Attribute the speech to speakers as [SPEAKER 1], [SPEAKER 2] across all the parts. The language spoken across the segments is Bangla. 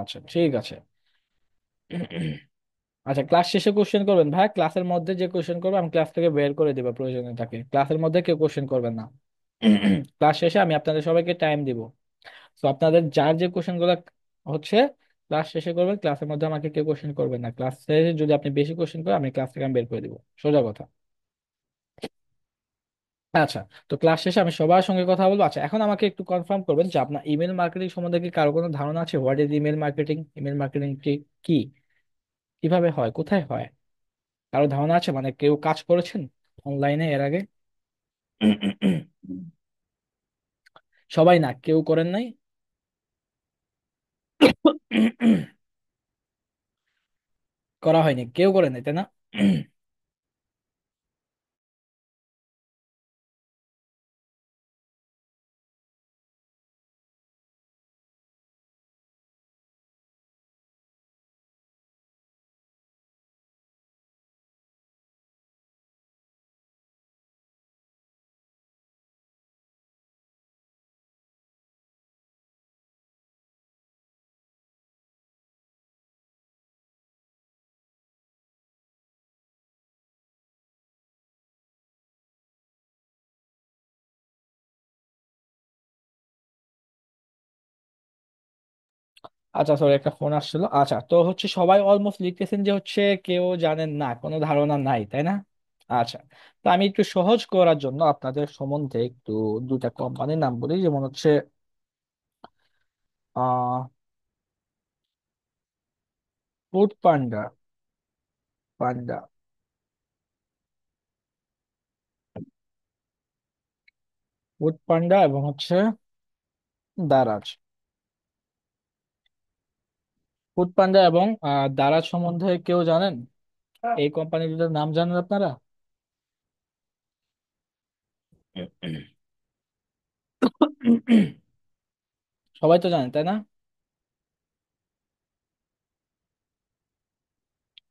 [SPEAKER 1] আচ্ছা ঠিক আছে। আচ্ছা, ক্লাস শেষে কোশ্চেন করবেন ভাই, ক্লাসের মধ্যে যে কোশ্চেন করবে আমি ক্লাস থেকে বের করে দিব প্রয়োজনে, তাকে ক্লাসের মধ্যে কেউ কোশ্চেন করবেন না। ক্লাস শেষে আমি আপনাদের সবাইকে টাইম দিব। তো আপনাদের যার যে কোশ্চেন গুলো হচ্ছে ক্লাস শেষে করবেন, ক্লাসের মধ্যে আমাকে কেউ কোশ্চেন করবেন না। ক্লাস শেষে যদি আপনি বেশি কোশ্চেন করেন আমি ক্লাস থেকে আমি বের করে দিব, সোজা কথা। আচ্ছা, তো ক্লাস শেষে আমি সবার সঙ্গে কথা বলবো। আচ্ছা, এখন আমাকে একটু কনফার্ম করবেন যে আপনার ইমেল মার্কেটিং সম্বন্ধে কি কারো কোনো ধারণা আছে? What is email marketing? Email marketing কি, কিভাবে হয়, কোথায় হয়? কারো ধারণা আছে? মানে কেউ কাজ করেছেন অনলাইনে এর আগে? সবাই না, কেউ করেন নাই? করা হয়নি, কেউ করেন নাই, তাই না? আচ্ছা সরি, একটা ফোন আসছিল। আচ্ছা, তো হচ্ছে সবাই অলমোস্ট লিখতেছেন যে হচ্ছে কেউ জানেন না, কোনো ধারণা নাই, তাই না? আচ্ছা, তো আমি একটু সহজ করার জন্য আপনাদের সম্বন্ধে একটু দুটা কোম্পানির নাম বলি, যেমন হচ্ছে আহ ফুড পান্ডা, পান্ডা, ফুড পান্ডা এবং হচ্ছে দারাজ। ফুড পান্ডা এবং দারাজ সম্বন্ধে কেউ জানেন? এই কোম্পানি দুটার নাম জানেন আপনারা? সবাই তো জানেন, তাই না?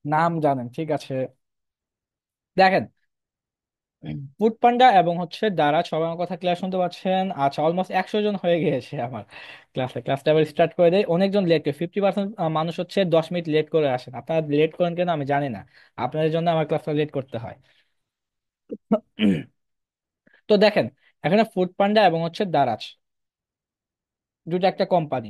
[SPEAKER 1] নাম জানেন, ঠিক আছে। দেখেন, ফুড পান্ডা এবং হচ্ছে দারাজ, সবাই আমার কথা ক্লিয়ার শুনতে পাচ্ছেন? আচ্ছা, অলমোস্ট 100 জন হয়ে গিয়েছে আমার ক্লাসটা আবার স্টার্ট করে দেয়। অনেকজন লেট করে, 50% মানুষ হচ্ছে 10 মিনিট লেট করে আসেন। আপনারা লেট করেন কেন আমি জানি না, আপনাদের জন্য আমার ক্লাসটা লেট করতে হয়। তো দেখেন, এখানে ফুড পান্ডা এবং হচ্ছে দারাজ দুটো একটা কোম্পানি,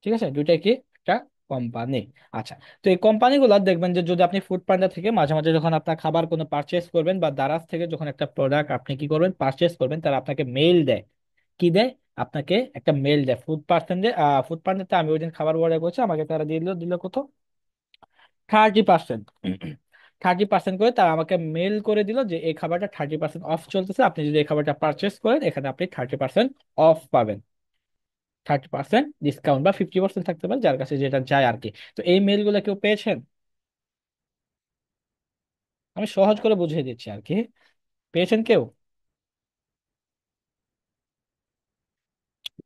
[SPEAKER 1] ঠিক আছে? দুইটাই কি একটা কোম্পানি। আচ্ছা, তো এই কোম্পানিগুলো দেখবেন যে যদি আপনি ফুড পান্ডা থেকে মাঝে মাঝে যখন আপনার খাবার কোনো পারচেস করবেন, বা দারাজ থেকে যখন একটা প্রোডাক্ট আপনি কি করবেন পারচেস করবেন, তারা আপনাকে মেইল দেয়। কি দেয়? আপনাকে একটা মেইল দেয়। ফুড পান্ডাতে আমি ওই দিন খাবার অর্ডার করছি, আমাকে তারা দিল কত, 30%। 30% করে তারা আমাকে মেইল করে দিল যে এই খাবারটা 30% অফ চলতেছে, আপনি যদি এই খাবারটা পারচেস করেন এখানে আপনি 30% অফ পাবেন। 30% ডিসকাউন্ট বা 50% থাকতে পারে, যার কাছে যেটা যায় আর কি। তো এই মেইল গুলো কেউ পেয়েছেন? আমি সহজ করে বুঝিয়ে দিচ্ছি আর কি। পেয়েছেন কেউ?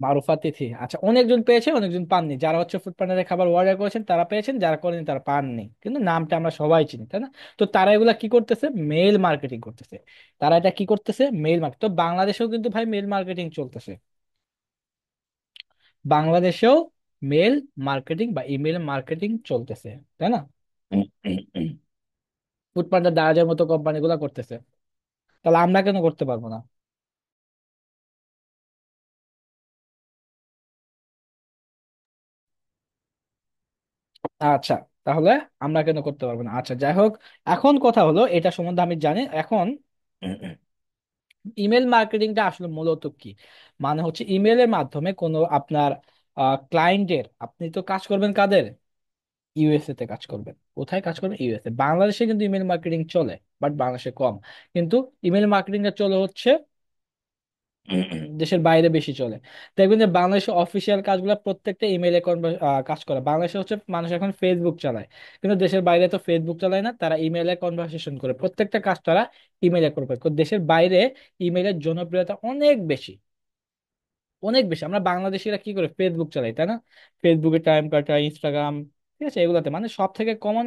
[SPEAKER 1] মারুফা তিথি, আচ্ছা, অনেকজন পেয়েছে অনেকজন পাননি। যারা হচ্ছে ফুড পান্ডারে খাবার অর্ডার করেছেন তারা পেয়েছেন, যারা করেনি তারা পাননি, কিন্তু নামটা আমরা সবাই চিনি, তাই না? তো তারা এগুলা কি করতেছে? মেইল মার্কেটিং করতেছে। তারা এটা কি করতেছে? Mail market. তো বাংলাদেশেও কিন্তু ভাই মেইল মার্কেটিং চলতেছে। বাংলাদেশেও মেইল মার্কেটিং বা ইমেল মার্কেটিং চলতেছে, তাই না? ফুড পান্ডা, দারাজের মতো কোম্পানিগুলো করতেছে, তাহলে আমরা কেন করতে পারবো না? আচ্ছা, তাহলে আমরা কেন করতে পারবো না? আচ্ছা যাই হোক, এখন কথা হলো এটা সম্বন্ধে আমি জানি এখন। ইমেল মার্কেটিংটা আসলে মূলত কি? মানে হচ্ছে ইমেলের মাধ্যমে কোনো আপনার ক্লায়েন্টের, আপনি তো কাজ করবেন কাদের? ইউএসএ তে কাজ করবেন। কোথায় কাজ করবেন? ইউএসএ। বাংলাদেশে কিন্তু ইমেল মার্কেটিং চলে, বাট বাংলাদেশে কম। কিন্তু ইমেল মার্কেটিংটা চলে হচ্ছে দেশের বাইরে বেশি চলে। দেখবেন যে বাংলাদেশের অফিসিয়াল কাজগুলো প্রত্যেকটা ইমেইলে কাজ করে। বাংলাদেশে হচ্ছে মানুষ এখন ফেসবুক চালায়, কিন্তু দেশের বাইরে তো ফেসবুক চালায় না, তারা ইমেইলে কনভারসেশন করে, প্রত্যেকটা কাজ তারা ইমেইলে করবে। তো দেশের বাইরে ইমেইলের জনপ্রিয়তা অনেক বেশি, অনেক বেশি। আমরা বাংলাদেশিরা কি করে? ফেসবুক চালাই, তাই না? ফেসবুকে টাইম কাটায়, ইনস্টাগ্রাম, ঠিক আছে, এগুলাতে মানে সব থেকে কমন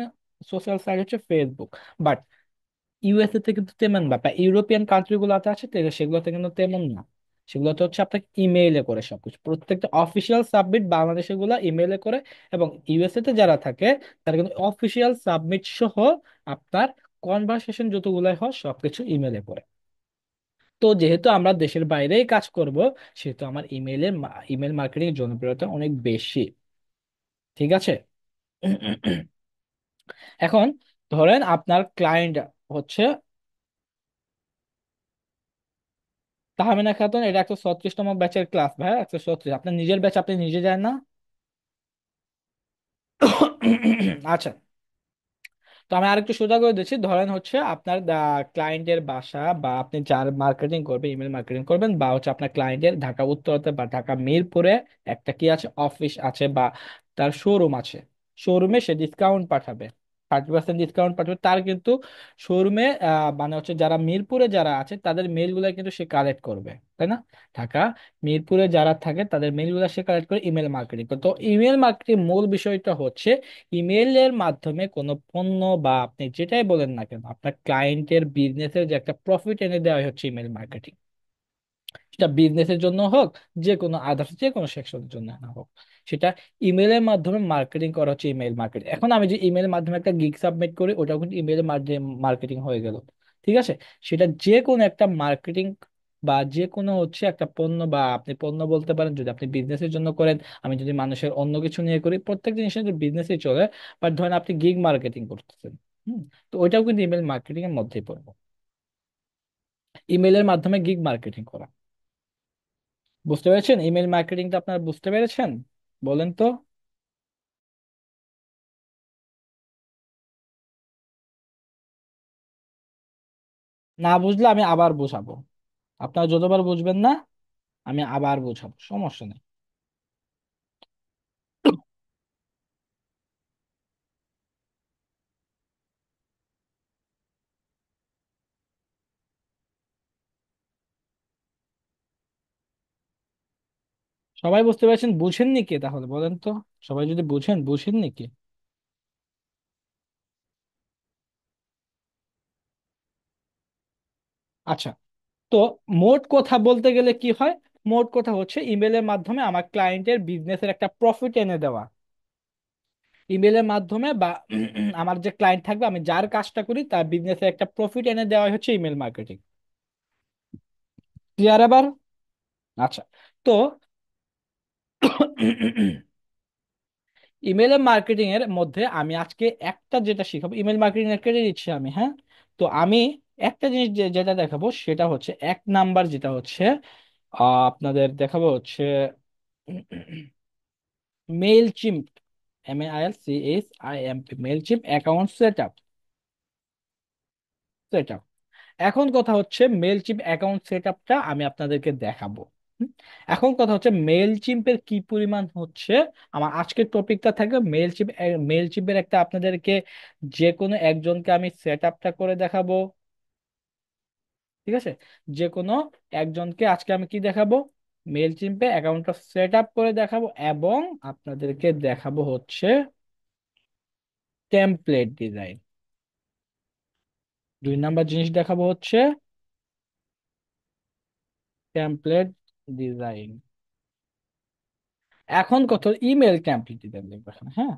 [SPEAKER 1] সোশ্যাল সাইট হচ্ছে ফেসবুক। বাট ইউএসএ তে কিন্তু তেমন ব্যাপার, ইউরোপিয়ান কান্ট্রি গুলোতে আছে সেগুলোতে কিন্তু তেমন না। সেগুলো তো হচ্ছে আপনাকে ইমেইলে করে সবকিছু, প্রত্যেকটা অফিসিয়াল সাবমিট বাংলাদেশে গুলা ইমেইলে করে, এবং ইউএসএ তে যারা থাকে তারা কিন্তু অফিসিয়াল সাবমিট সহ আপনার কনভারসেশন যতগুলাই হয় সবকিছু ইমেইলে করে। তো যেহেতু আমরা দেশের বাইরেই কাজ করব, সেহেতু আমার ইমেল মার্কেটিং জনপ্রিয়তা অনেক বেশি। ঠিক আছে। এখন ধরেন আপনার ক্লায়েন্ট হচ্ছে তাহমিনা খাতুন, এটা 136তম ব্যাচের ক্লাস ভাই, 136। আপনার নিজের ব্যাচ, আপনি নিজে যান না? আচ্ছা, তো আমি আরেকটু সোজা করে দিচ্ছি। ধরেন হচ্ছে আপনার ক্লায়েন্টের বাসা, বা আপনি যার মার্কেটিং করবে, ইমেল মার্কেটিং করবেন, বা হচ্ছে আপনার ক্লায়েন্টের ঢাকা উত্তরতে বা ঢাকা মিরপুরে একটা কি আছে, অফিস আছে, বা তার শোরুম আছে। শোরুমে সে ডিসকাউন্ট পাঠাবে, 30% ডিসকাউন্ট পাঠাবে। তার কিন্তু শোরুমে মানে হচ্ছে যারা মিরপুরে যারা আছে তাদের মেইলগুলো কিন্তু সে কালেক্ট করবে, তাই না? ঢাকা মিরপুরে যারা থাকে তাদের মেইলগুলো সে কালেক্ট করে ইমেল মার্কেটিং করে। তো ইমেল মার্কেটিং মূল বিষয়টা হচ্ছে ইমেইলের মাধ্যমে কোনো পণ্য বা আপনি যেটাই বলেন না কেন, আপনার ক্লায়েন্টের বিজনেসের যে একটা প্রফিট এনে দেওয়া হচ্ছে ইমেল মার্কেটিং। সেটা বিজনেসের জন্য হোক, যে কোনো আদার্স যে কোনো সেকশনের জন্য না হোক, সেটা ইমেলের মাধ্যমে মার্কেটিং করা হচ্ছে ইমেল মার্কেটিং। এখন আমি যে ইমেলের মাধ্যমে একটা গিগ সাবমিট করি, ওটাও কিন্তু ইমেলের মাধ্যমে মার্কেটিং হয়ে গেল। ঠিক আছে। সেটা যে কোনো একটা মার্কেটিং, বা যে কোনো হচ্ছে একটা পণ্য, বা আপনি পণ্য বলতে পারেন যদি আপনি বিজনেসের জন্য করেন, আমি যদি মানুষের অন্য কিছু নিয়ে করি, প্রত্যেক জিনিসের বিজনেসই চলে। বাট ধরেন আপনি গিগ মার্কেটিং করতেছেন, হুম, তো ওইটাও কিন্তু ইমেল মার্কেটিং এর মধ্যেই পড়বো। ইমেলের মাধ্যমে গিগ মার্কেটিং করা, বুঝতে পেরেছেন? ইমেল মার্কেটিংটা আপনারা বুঝতে পেরেছেন? বলেন তো। না বুঝলে আমি আবার বোঝাবো, আপনারা যতবার বুঝবেন না আমি আবার বোঝাবো, সমস্যা নেই। সবাই বুঝতে পেরেছেন? বুঝেননি কে তাহলে বলেন তো? সবাই যদি বুঝেন, বুঝেননি কে? আচ্ছা, তো মোট কথা বলতে গেলে কি হয়? মোট কথা হচ্ছে ইমেলের মাধ্যমে আমার ক্লায়েন্টের বিজনেসের একটা প্রফিট এনে দেওয়া। ইমেলের মাধ্যমে বা আমার যে ক্লায়েন্ট থাকবে, আমি যার কাজটা করি, তার বিজনেসের একটা প্রফিট এনে দেওয়া হচ্ছে ইমেল মার্কেটিং। ক্লিয়ার আবার? আচ্ছা, তো ইমেল মার্কেটিং এর মধ্যে আমি আজকে একটা যেটা শিখাবো, ইমেল মার্কেটিং এর ক্রেডিট দিচ্ছি আমি, হ্যাঁ। তো আমি একটা জিনিস যেটা দেখাবো সেটা হচ্ছে, এক নাম্বার যেটা হচ্ছে আপনাদের দেখাবো হচ্ছে mail chimp, MAILCHIMP, mail chimp account set up. এখন কথা হচ্ছে মেল চিপ অ্যাকাউন্ট সেট আপটা আমি আপনাদেরকে দেখাবো। হুম? এখন কথা হচ্ছে মেল চিম্পের কি পরিমাণ হচ্ছে, আমার আজকের টপিকটা থাকবে মেল চিপ। মেল চিপের একটা আপনাদেরকে যে কোনো একজনকে আমি সেট আপটা করে দেখাবো। ঠিক আছে। যে কোনো একজনকে আজকে আমি কি দেখাবো, মেল চিম্পে অ্যাকাউন্টটা সেট আপ করে দেখাবো, এবং আপনাদেরকে দেখাবো হচ্ছে টেমপ্লেট ডিজাইন। 2 নাম্বার জিনিস দেখাবো হচ্ছে টেমপ্লেট ডিজাইন। এখন কত, ইমেল টেমপ্লেট দিতে লিখবে এখানে, হ্যাঁ।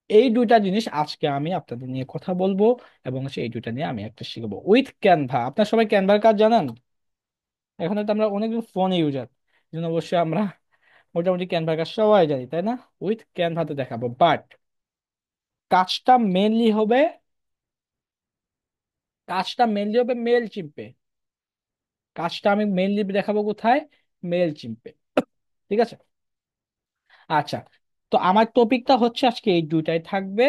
[SPEAKER 1] এই 2টা জিনিস আজকে আমি আপনাদের নিয়ে কথা বলবো, এবং সেই 2টা নিয়ে আমি একটা শিখবো উইথ ক্যানভা। আপনার সবাই ক্যানভার কাজ জানেন? এখন তো আমরা অনেকজন ফোন ইউজার, এই জন্য অবশ্যই আমরা মোটামুটি ক্যানভার কাজ সবাই জানি, তাই না? উইথ ক্যানভাতে দেখাবো, বাট কাজটা মেনলি হবে, কাজটা মেনলি হবে মেল চিম্পে। কাজটা আমি মেনলি দেখাবো কোথায়? মেল চিম্পে। ঠিক আছে। আচ্ছা, তো আমার টপিকটা হচ্ছে আজকে এই 2টাই থাকবে।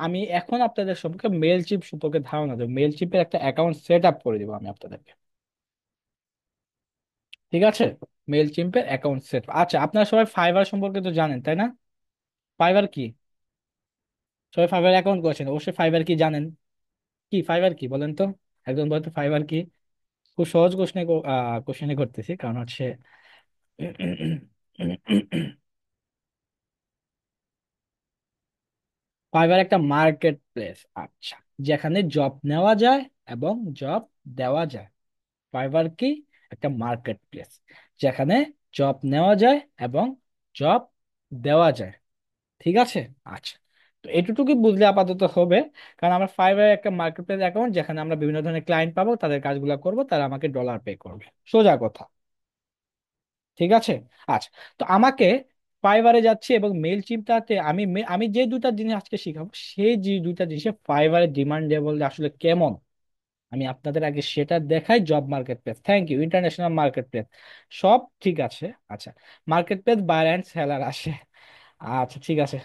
[SPEAKER 1] আমি এখন আপনাদের সম্পর্কে মেল চিপ সম্পর্কে ধারণা দেবো, মেল চিপের একটা অ্যাকাউন্ট সেট আপ করে দেবো আমি আপনাদেরকে। ঠিক আছে। মেল চিপের অ্যাকাউন্ট সেট, আচ্ছা আপনারা সবাই ফাইবার সম্পর্কে তো জানেন, তাই না? ফাইবার কি? সবাই ফাইবার অ্যাকাউন্ট করেছেন, অবশ্যই ফাইবার কি জানেন। কি ফাইবার কি বলেন তো? একজন বলতো ফাইবার কি। খুব সহজ কোশ্চেনে করতেছি, কারণ হচ্ছে ফাইবার একটা মার্কেট প্লেস, আচ্ছা, যেখানে জব নেওয়া যায় এবং জব দেওয়া যায়। ফাইবার কি? একটা মার্কেট প্লেস, যেখানে জব নেওয়া যায় এবং জব দেওয়া যায়। ঠিক আছে। আচ্ছা, তো এটুকুই বুঝলে আপাতত হবে। কারণ আমার ফাইবার একটা মার্কেট প্লেস অ্যাকাউন্ট, যেখানে আমরা বিভিন্ন ধরনের ক্লায়েন্ট পাবো, তাদের কাজগুলো করব, তারা আমাকে ডলার পে করবে। সোজা কথা। ঠিক আছে। আচ্ছা, তো আমাকে ফাইবারে যাচ্ছি এবং মেল চিপটাতে আমি যে দুটা জিনিস আজকে শিখাবো, সেই যে দুইটা জিনিসে ফাইবারের ডিমান্ডেবল আসলে কেমন, আমি আপনাদের আগে সেটা দেখাই। Job market place, thank you, international market place, সব ঠিক আছে। আচ্ছা, market place buyer and seller আসে। আচ্ছা ঠিক আছে।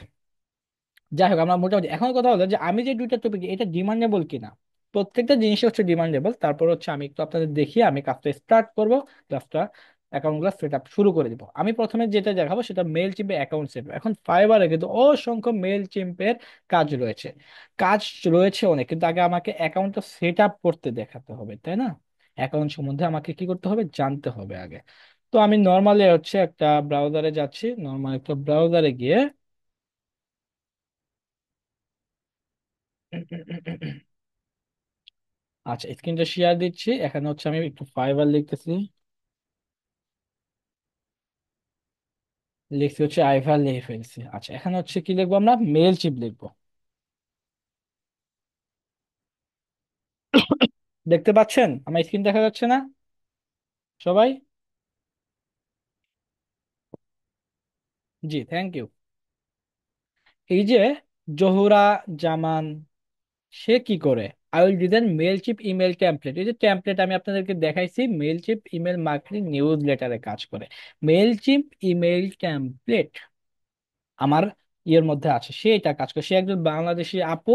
[SPEAKER 1] যাই হোক, আমরা মোটামুটি এখন কথা হলো যে আমি যে দুইটা টপিক, এটা ডিমান্ডেবল কিনা। প্রত্যেকটা জিনিস হচ্ছে ডিমান্ডেবল। তারপর হচ্ছে আমি একটু আপনাদের দেখিয়ে আমি কাজটা স্টার্ট করব, ক্লাসটা, অ্যাকাউন্টগুলো সেট আপ শুরু করে দিব। আমি প্রথমে যেটা দেখাবো সেটা মেল চিম্পে অ্যাকাউন্ট সেট। এখন ফাইবারে কিন্তু অসংখ্য মেল চিম্পের কাজ রয়েছে। কাজ রয়েছে অনেক, কিন্তু আগে আমাকে অ্যাকাউন্টটা সেট আপ করতে দেখাতে হবে, তাই না? অ্যাকাউন্ট সম্বন্ধে আমাকে কি করতে হবে, জানতে হবে আগে। তো আমি নর্মালি হচ্ছে একটা ব্রাউজারে যাচ্ছি, নর্মাল একটা ব্রাউজারে গিয়ে আচ্ছা, স্ক্রিনটা শেয়ার দিচ্ছি। এখানে হচ্ছে আমি একটু ফাইবার লিখতেছি, লিখছি হচ্ছে আইভার লিখে ফেলছি। আচ্ছা, এখানে হচ্ছে কি লিখবো, আমরা মেল চিপ লিখবো। দেখতে পাচ্ছেন আমার স্ক্রিন, দেখা যাচ্ছে না সবাই? জি, থ্যাংক ইউ। এই যে জহুরা জামান, সে কি করে, I will design mail chip email template. এই যে টেমপ্লেট আমি আপনাদেরকে দেখাইছি, মেল চিপ ইমেল মার্কেটিং নিউজ লেটারে কাজ করে। মেল চিপ ইমেল টেমপ্লেট আমার ইয়ের মধ্যে আছে, সে এটা কাজ করে। সে একজন বাংলাদেশি আপু।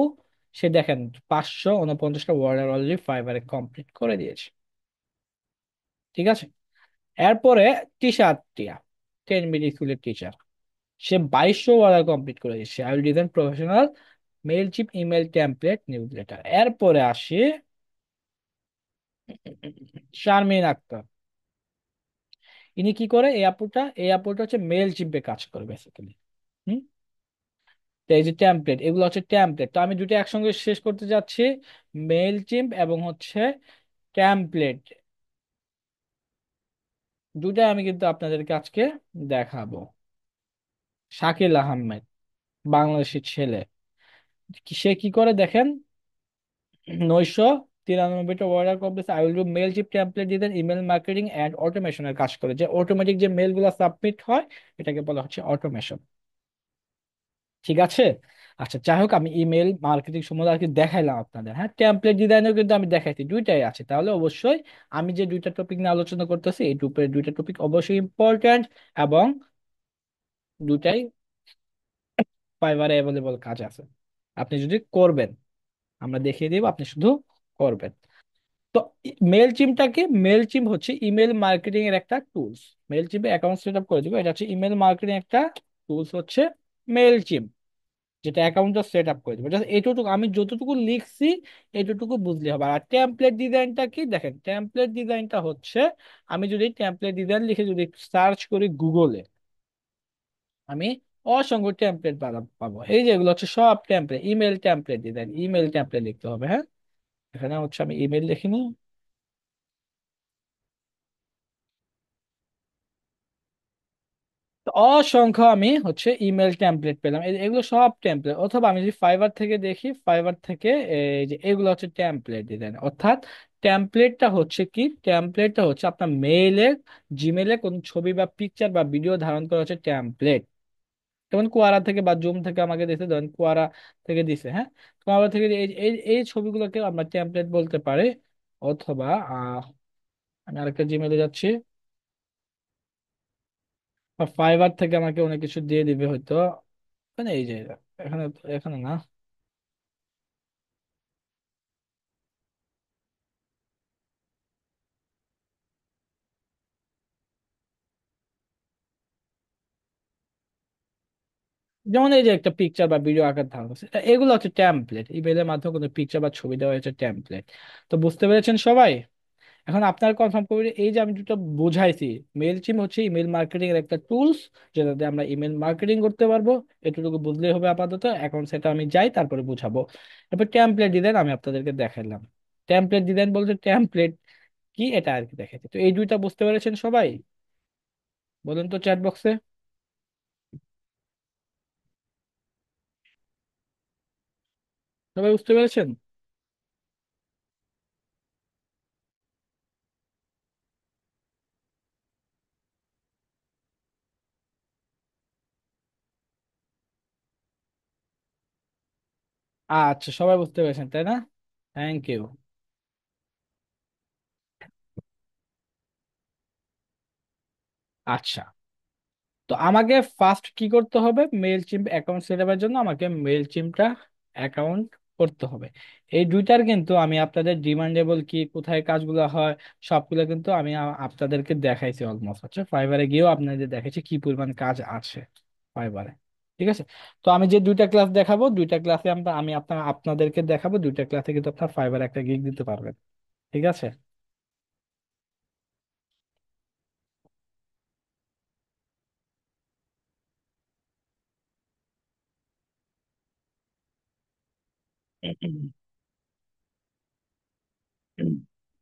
[SPEAKER 1] সে দেখেন 549টা ওয়ার্ড অলরেডি ফাইবারে কমপ্লিট করে দিয়েছে। ঠিক আছে। এরপরে টিচার টিয়া, 10 মিনিট স্কুলের টিচার, সে 2200 ওয়ার্ড কমপ্লিট করে দিয়েছে। I will design professional mail chip email template news letter. এরপরে আসি শারমিন আক্তার। ইনি কি করে, এই আপুটা হচ্ছে মেল চিপে কাজ করে বেসিক্যালি। তো এই যে টেমপ্লেট, এগুলো হচ্ছে টেমপ্লেট। তো আমি দুটো একসঙ্গে শেষ করতে যাচ্ছি, মেইল চিম্প এবং হচ্ছে টেমপ্লেট, দুটাই আমি কিন্তু আপনাদেরকে আজকে দেখাবো। শাকিল আহমেদ, বাংলাদেশি ছেলে, সে কি করে দেখেন, 993টা ওয়ার্ডার কমপ্লেক্স I will do Mailchimp template দিয়ে দেন ইমেল মার্কেটিং অ্যান্ড অটোমেশনের কাজ করে। যে অটোমেটিক যে মেল গুলা সাবমিট হয়, এটাকে বলা হচ্ছে অটোমেশন। ঠিক আছে। আচ্ছা, যাই হোক, আমি ইমেল মার্কেটিং সম্বন্ধে আর কি দেখাইলাম আপনাদের। হ্যাঁ, টেমপ্লেট ডিজাইনও কিন্তু আমি দেখাইছি, দুইটাই আছে। তাহলে অবশ্যই আমি যে দুইটা টপিক নিয়ে আলোচনা করতেছি, এই দুইটা টপিক অবশ্যই ইম্পর্ট্যান্ট, এবং দুইটাই ফাইবারে অ্যাভেলেবল কাজ আছে, আপনি যদি করবেন। আমরা দেখিয়ে দিব, আপনি শুধু করবেন। তো মেল চিমটা কি? মেল চিম হচ্ছে ইমেল মার্কেটিং এর একটা টুলস। মেল চিমে অ্যাকাউন্ট সেট আপ করে দিব, এটা হচ্ছে ইমেল মার্কেটিং একটা টুলস হচ্ছে মেল চিম, যেটা অ্যাকাউন্টটা সেট আপ করে দেবো। জাস্ট এইটুকু আমি যতটুকু লিখছি, এইটুকু বুঝলে হবে। আর টেমপ্লেট ডিজাইনটা কি, দেখেন টেমপ্লেট ডিজাইনটা হচ্ছে, আমি যদি টেমপ্লেট ডিজাইন লিখে যদি সার্চ করি গুগলে, আমি অসংখ্য টেমপ্লেট পাবো। এই যে এগুলো হচ্ছে সব template, email template design, email template লিখতে হবে। হ্যাঁ, এখানে হচ্ছে আমি ইমেল লিখিনি, তো অসংখ্য আমি হচ্ছে ইমেল টেমপ্লেট পেলাম। এগুলো সব টেমপ্লেট। অথবা আমি যদি ফাইবার থেকে দেখি, ফাইবার থেকে এই যে এগুলো হচ্ছে টেমপ্লেট ডিজাইন। অর্থাৎ টেমপ্লেটটা হচ্ছে কি, টেমপ্লেটটা হচ্ছে আপনার মেইলে, জিমেলে কোন ছবি বা পিকচার বা ভিডিও ধারণ করা হচ্ছে টেমপ্লেট। যেমন কোয়ারা থেকে বা জুম থেকে আমাকে দিছে, ধরেন কোয়ারা থেকে দিছে, হ্যাঁ, কোয়ারা থেকে এই এই এই ছবিগুলোকে আমরা টেমপ্লেট বলতে পারি। অথবা আমি আরেকটা জিমেলে যাচ্ছি, বা ফাইবার থেকে আমাকে অনেক কিছু দিয়ে দিবে হয়তো। মানে এই যে এখানে, এখানে না, যেমন এই যে একটা পিকচার বা ভিডিও আকার ধারণ করছে, এগুলো হচ্ছে টেমপ্লেট। ইমেলের মাধ্যমে কোনো পিকচার বা ছবি দেওয়া হচ্ছে টেমপ্লেট। তো বুঝতে পেরেছেন সবাই? এখন আপনার কনফার্ম করবেন, এই যে আমি যেটা বুঝাইছি, মেল চিম হচ্ছে ইমেল মার্কেটিং এর একটা টুলস, যেটাতে আমরা ইমেল মার্কেটিং করতে পারবো। এটুকু বুঝলেই হবে আপাতত। এখন সেটা আমি যাই, তারপরে বুঝাবো। এরপর টেমপ্লেট ডিজাইন আমি আপনাদেরকে দেখাইলাম। টেমপ্লেট ডিজাইন বলতে টেমপ্লেট কি এটা আর কি দেখাচ্ছে। তো এই দুইটা বুঝতে পেরেছেন সবাই? বলুন তো চ্যাট বক্সে। সবাই বুঝতে পেরেছেন? আচ্ছা, সবাই বুঝতে পেরেছেন তাই না? Thank you. আচ্ছা, তো আমাকে ফার্স্ট কি করতে হবে, মেল চিম অ্যাকাউন্ট সেট আপের জন্য আমাকে মেল চিমটা অ্যাকাউন্ট করতে হবে। এই দুইটার কিন্তু আমি আপনাদের ডিমান্ডেবল কি, কোথায় কাজগুলো হয়, সবগুলো কিন্তু আমি আপনাদেরকে দেখাইছি অলমোস্ট। আচ্ছা, ফাইবারে গিয়েও আপনাদের দেখাইছি কি পরিমাণ কাজ আছে ফাইবারে। ঠিক আছে, তো আমি যে দুইটা ক্লাস দেখাবো, দুইটা ক্লাসে আমরা আমি আপনাদেরকে দেখাবো, দুইটা ক্লাসে কিন্তু আপনার ফাইবার একটা গিগ দিতে পারবেন। ঠিক আছে।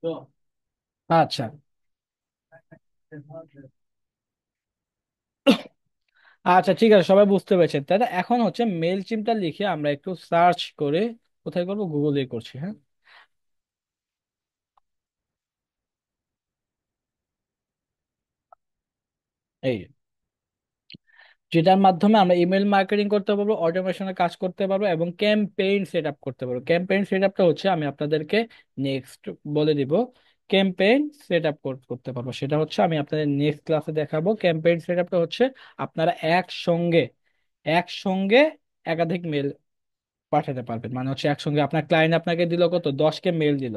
[SPEAKER 1] তো আচ্ছা, আচ্ছা ঠিক আছে, সবাই বুঝতে পেরেছেন তাই না? এখন হচ্ছে মেল চিমটা লিখে আমরা একটু সার্চ করে, কোথায় করবো, গুগলে করছি, হ্যাঁ। এই যেটার মাধ্যমে আমরা ইমেল মার্কেটিং করতে পারবো, অটোমেশনের কাজ করতে পারবো এবং ক্যাম্পেইন সেট আপ করতে পারবো। ক্যাম্পেইন সেট আপটা হচ্ছে আমি আপনাদেরকে নেক্সট বলে দিব। ক্যাম্পেইন সেট আপ করতে পারবো, সেটা হচ্ছে আমি আপনাদের নেক্সট ক্লাসে দেখাবো। ক্যাম্পেইন সেট আপটা হচ্ছে আপনারা একসঙ্গে একসঙ্গে একাধিক মেল পাঠাতে পারবেন। মানে হচ্ছে একসঙ্গে আপনার ক্লায়েন্ট আপনাকে দিল কত, 10কে মেল দিল,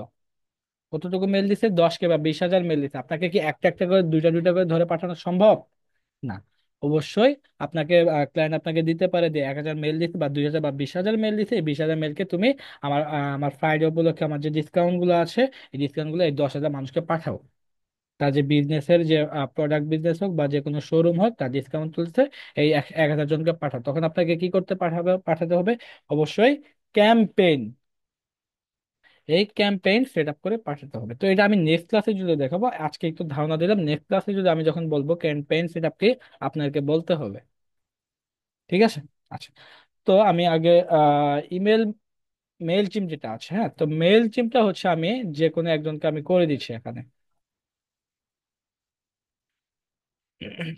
[SPEAKER 1] কতটুকু মেল দিছে, 10কে বা 20,000 মেল দিছে, আপনাকে কি একটা একটা করে দুইটা দুইটা করে ধরে পাঠানো সম্ভব? না। অবশ্যই আপনাকে ক্লায়েন্ট আপনাকে দিতে পারে যে 1,000 মেল দিচ্ছে বা 2,000 বা 20,000 মেল দিচ্ছে, এই 20,000 মেলকে তুমি আমার ফ্রাইডে উপলক্ষে আমার যে ডিসকাউন্ট গুলো আছে, এই ডিসকাউন্ট গুলো এই 10,000 মানুষকে পাঠাও। তার যে বিজনেসের যে প্রোডাক্ট বিজনেস হোক বা যে কোনো শোরুম হোক, তার ডিসকাউন্ট তুলছে, এই 1,000 জনকে পাঠাও। তখন আপনাকে কি করতে পাঠাতে হবে? অবশ্যই ক্যাম্পেইন, এই ক্যাম্পেইন সেট আপ করে পাঠাতে হবে। তো এটা আমি নেক্সট ক্লাসে যদি দেখাবো, আজকে একটু ধারণা দিলাম, নেক্সট ক্লাসে যদি আমি যখন বলবো ক্যাম্পেইন সেট আপ কি, আপনাকে বলতে হবে। ঠিক আছে। আচ্ছা, তো আমি আগে ইমেল মেল চিম যেটা আছে, হ্যাঁ, তো মেল চিমটা হচ্ছে আমি যে কোনো একজনকে আমি করে দিচ্ছি এখানে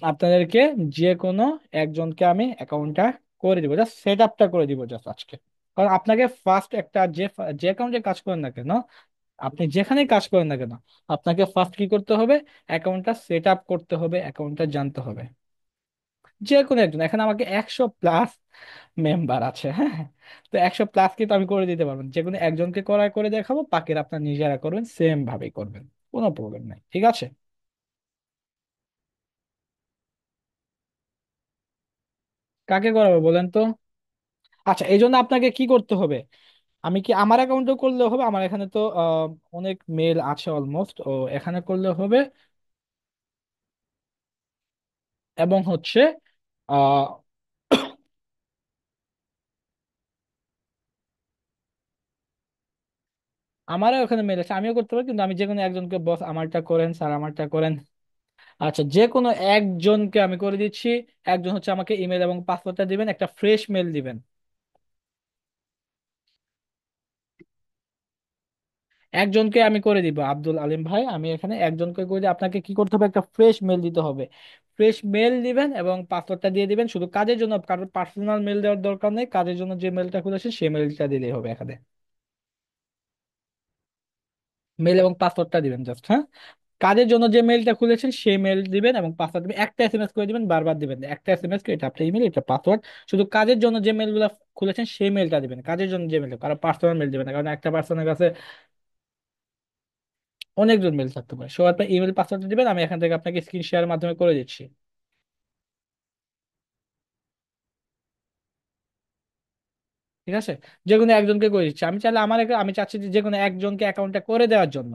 [SPEAKER 1] আপনাদেরকে যে কোনো একজনকে আমি অ্যাকাউন্টটা করে দিব, জাস্ট সেট আপটা করে দিব জাস্ট আজকে। কারণ আপনাকে ফার্স্ট একটা যে অ্যাকাউন্টে কাজ করেন না কেন, আপনি যেখানেই কাজ করেন না কেন, আপনাকে ফার্স্ট কি করতে হবে, অ্যাকাউন্টটা সেট আপ করতে হবে, অ্যাকাউন্টটা জানতে হবে। যে কোনো একজন, এখানে আমাকে 100+ মেম্বার আছে, হ্যাঁ। তো 100+ কিন্তু আমি করে দিতে পারবেন, যে কোনো একজনকে করে দেখাবো, বাকিরা আপনার নিজেরা করবেন, সেম ভাবেই করবেন, কোনো প্রবলেম নাই। ঠিক আছে। কাকে করাবো বলেন তো? আচ্ছা, এই জন্য আপনাকে কি করতে হবে, আমি কি আমার অ্যাকাউন্টে করলে হবে? আমার এখানে তো অনেক মেল আছে অলমোস্ট, ও এখানে করলে হবে। এবং হচ্ছে আহ আমারও ওখানে মেল আছে, আমিও করতে পারি, কিন্তু আমি যে কোনো একজনকে, বস আমারটা করেন, স্যার আমারটা করেন। আচ্ছা, যে কোনো একজনকে আমি করে দিচ্ছি। একজন হচ্ছে আমাকে ইমেল এবং পাসওয়ার্ডটা দিবেন, একটা ফ্রেশ মেল দিবেন। একজনকে আমি করে দিব, আব্দুল আলিম ভাই, আমি এখানে একজনকে করে দিই। আপনাকে কি করতে হবে, একটা ফ্রেশ মেল দিতে হবে। ফ্রেশ মেল দিবেন এবং পাসওয়ার্ডটা দিয়ে দিবেন, শুধু কাজের জন্য, কারোর পার্সোনাল মেল দেওয়ার দরকার নেই, কাজের জন্য যে মেলটা খুলেছে সেই মেলটা দিলেই হবে এখানে। মেল এবং পাসওয়ার্ডটা দিবেন জাস্ট, হ্যাঁ। কাজের জন্য যে মেলটা খুলেছেন সেই মেল দিবেন এবং পাসওয়ার্ড দিবেন, একটা এসএমএস করে দিবেন, বারবার দিবেন না। একটা এসএমএস করে, এটা আপনার ইমেল, এটা পাসওয়ার্ড। শুধু কাজের জন্য যে মেলগুলো খুলেছেন সেই মেলটা দিবেন, কাজের জন্য যে মেলটা, কারো পার্সোনাল মেল দিবেন না, কারণ একটা পার্সনের কাছে অনেকজন মেল থাকতে পারে। সো আপনার ইমেল পাসওয়ার্ডটা দিবেন, আমি এখান থেকে আপনাকে স্ক্রিন শেয়ারের মাধ্যমে করে দিচ্ছি। ঠিক আছে, যে কোনো একজনকে করে দিচ্ছি। আমি চাইলে আমি চাচ্ছি যে কোনো একজনকে অ্যাকাউন্টটা করে দেওয়ার জন্য।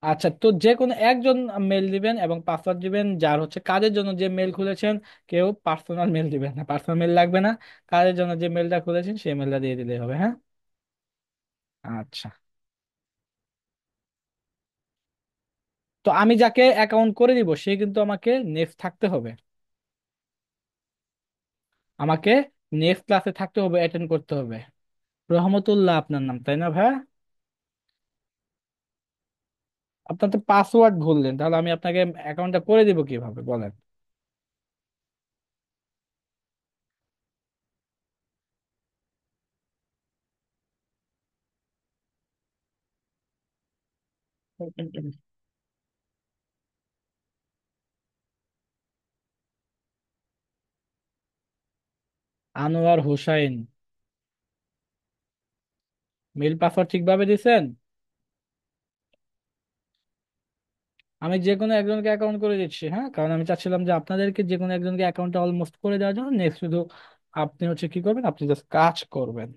[SPEAKER 1] আচ্ছা, তো যে কোনো একজন মেল দিবেন এবং পাসওয়ার্ড দিবেন, যার হচ্ছে কাজের জন্য যে মেল খুলেছেন। কেউ পার্সোনাল মেল দিবেন না, পার্সোনাল মেল লাগবে না। কাজের জন্য যে মেলটা খুলেছেন সেই মেলটা দিয়ে দিলেই হবে, হ্যাঁ। আচ্ছা। তো আমি যাকে অ্যাকাউন্ট করে দিব সে কিন্তু আমাকে নেক্সট থাকতে হবে, আমাকে নেক্সট ক্লাসে থাকতে হবে, অ্যাটেন্ড করতে হবে। রহমতুল্লাহ আপনার নাম, তাই না ভাই? আপনার তো পাসওয়ার্ড ভুললেন, তাহলে আমি আপনাকে অ্যাকাউন্টটা করে দিব কিভাবে বলেন? আনোয়ার হোসাইন। মেল পাসওয়ার্ড ঠিকভাবে দিছেন? আমি যে কোনো একজনকে অ্যাকাউন্ট করে দিচ্ছি, হ্যাঁ, কারণ আমি চাচ্ছিলাম যে আপনাদেরকে যে কোনো একজনকে অ্যাকাউন্টটা অলমোস্ট করে দেওয়ার জন্য। নেক্সট শুধু আপনি হচ্ছে কি করবেন, আপনি জাস্ট কাজ করবেন।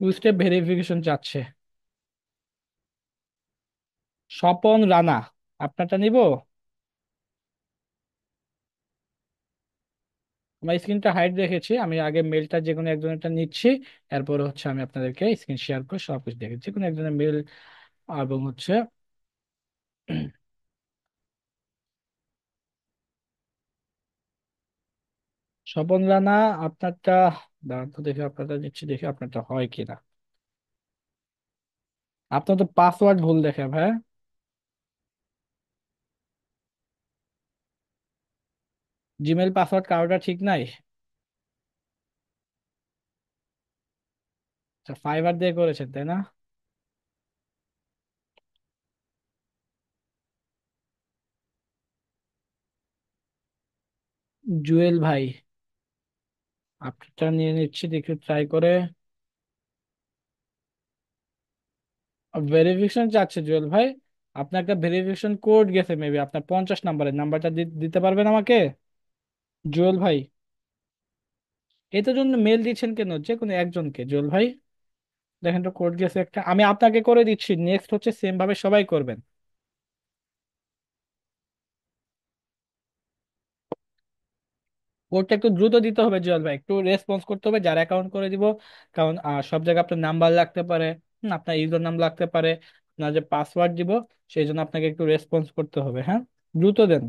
[SPEAKER 1] টু স্টেপ ভেরিফিকেশন চাচ্ছে। স্বপন রানা, আপনারটা নিব? আমার স্ক্রিনটা হাইড রেখেছি, আমি আগে মেলটা যে কোনো একজনেরটা নিচ্ছি, এরপর হচ্ছে আমি আপনাদেরকে স্ক্রিন শেয়ার করে সবকিছু দেখে যে কোনো একজনের মেল এবং হচ্ছে স্বপন রানা আপনারটা। দাঁড়ান তো দেখি আপনারটা নিচ্ছি, দেখি আপনারটা হয় কিনা। আপনার তো পাসওয়ার্ড ভুল দেখে ভাই। জিমেল পাসওয়ার্ড কারোটা ঠিক নাই? আচ্ছা, ফাইবার দিয়ে করেছেন তাই না? জুয়েল ভাই, আপনারটা নিয়ে নিচ্ছি, দেখি ট্রাই করে। ভেরিফিকেশন চাচ্ছে জুয়েল ভাই। আপনার একটা ভেরিফিকেশন কোড গেছে মেবি আপনার 50 নাম্বারের নাম্বারটা দিতে পারবেন আমাকে? জুয়েল ভাই, এটার জন্য মেল দিচ্ছেন কেন যে কোনো একজনকে জুয়েল ভাই? দেখেন তো কোড গেছে একটা, আমি আপনাকে করে দিচ্ছি, নেক্সট হচ্ছে সেম ভাবে সবাই করবেন। কোডটা একটু দ্রুত দিতে হবে জুয়েল ভাই, একটু রেসপন্স করতে হবে যারা অ্যাকাউন্ট করে দিব। কারণ সব জায়গায় আপনার নাম্বার লাগতে পারে, আপনার ইউজার নাম লাগতে পারে, আপনার যে পাসওয়ার্ড দিব, সেই জন্য আপনাকে একটু রেসপন্স করতে হবে, হ্যাঁ। দ্রুত দেন।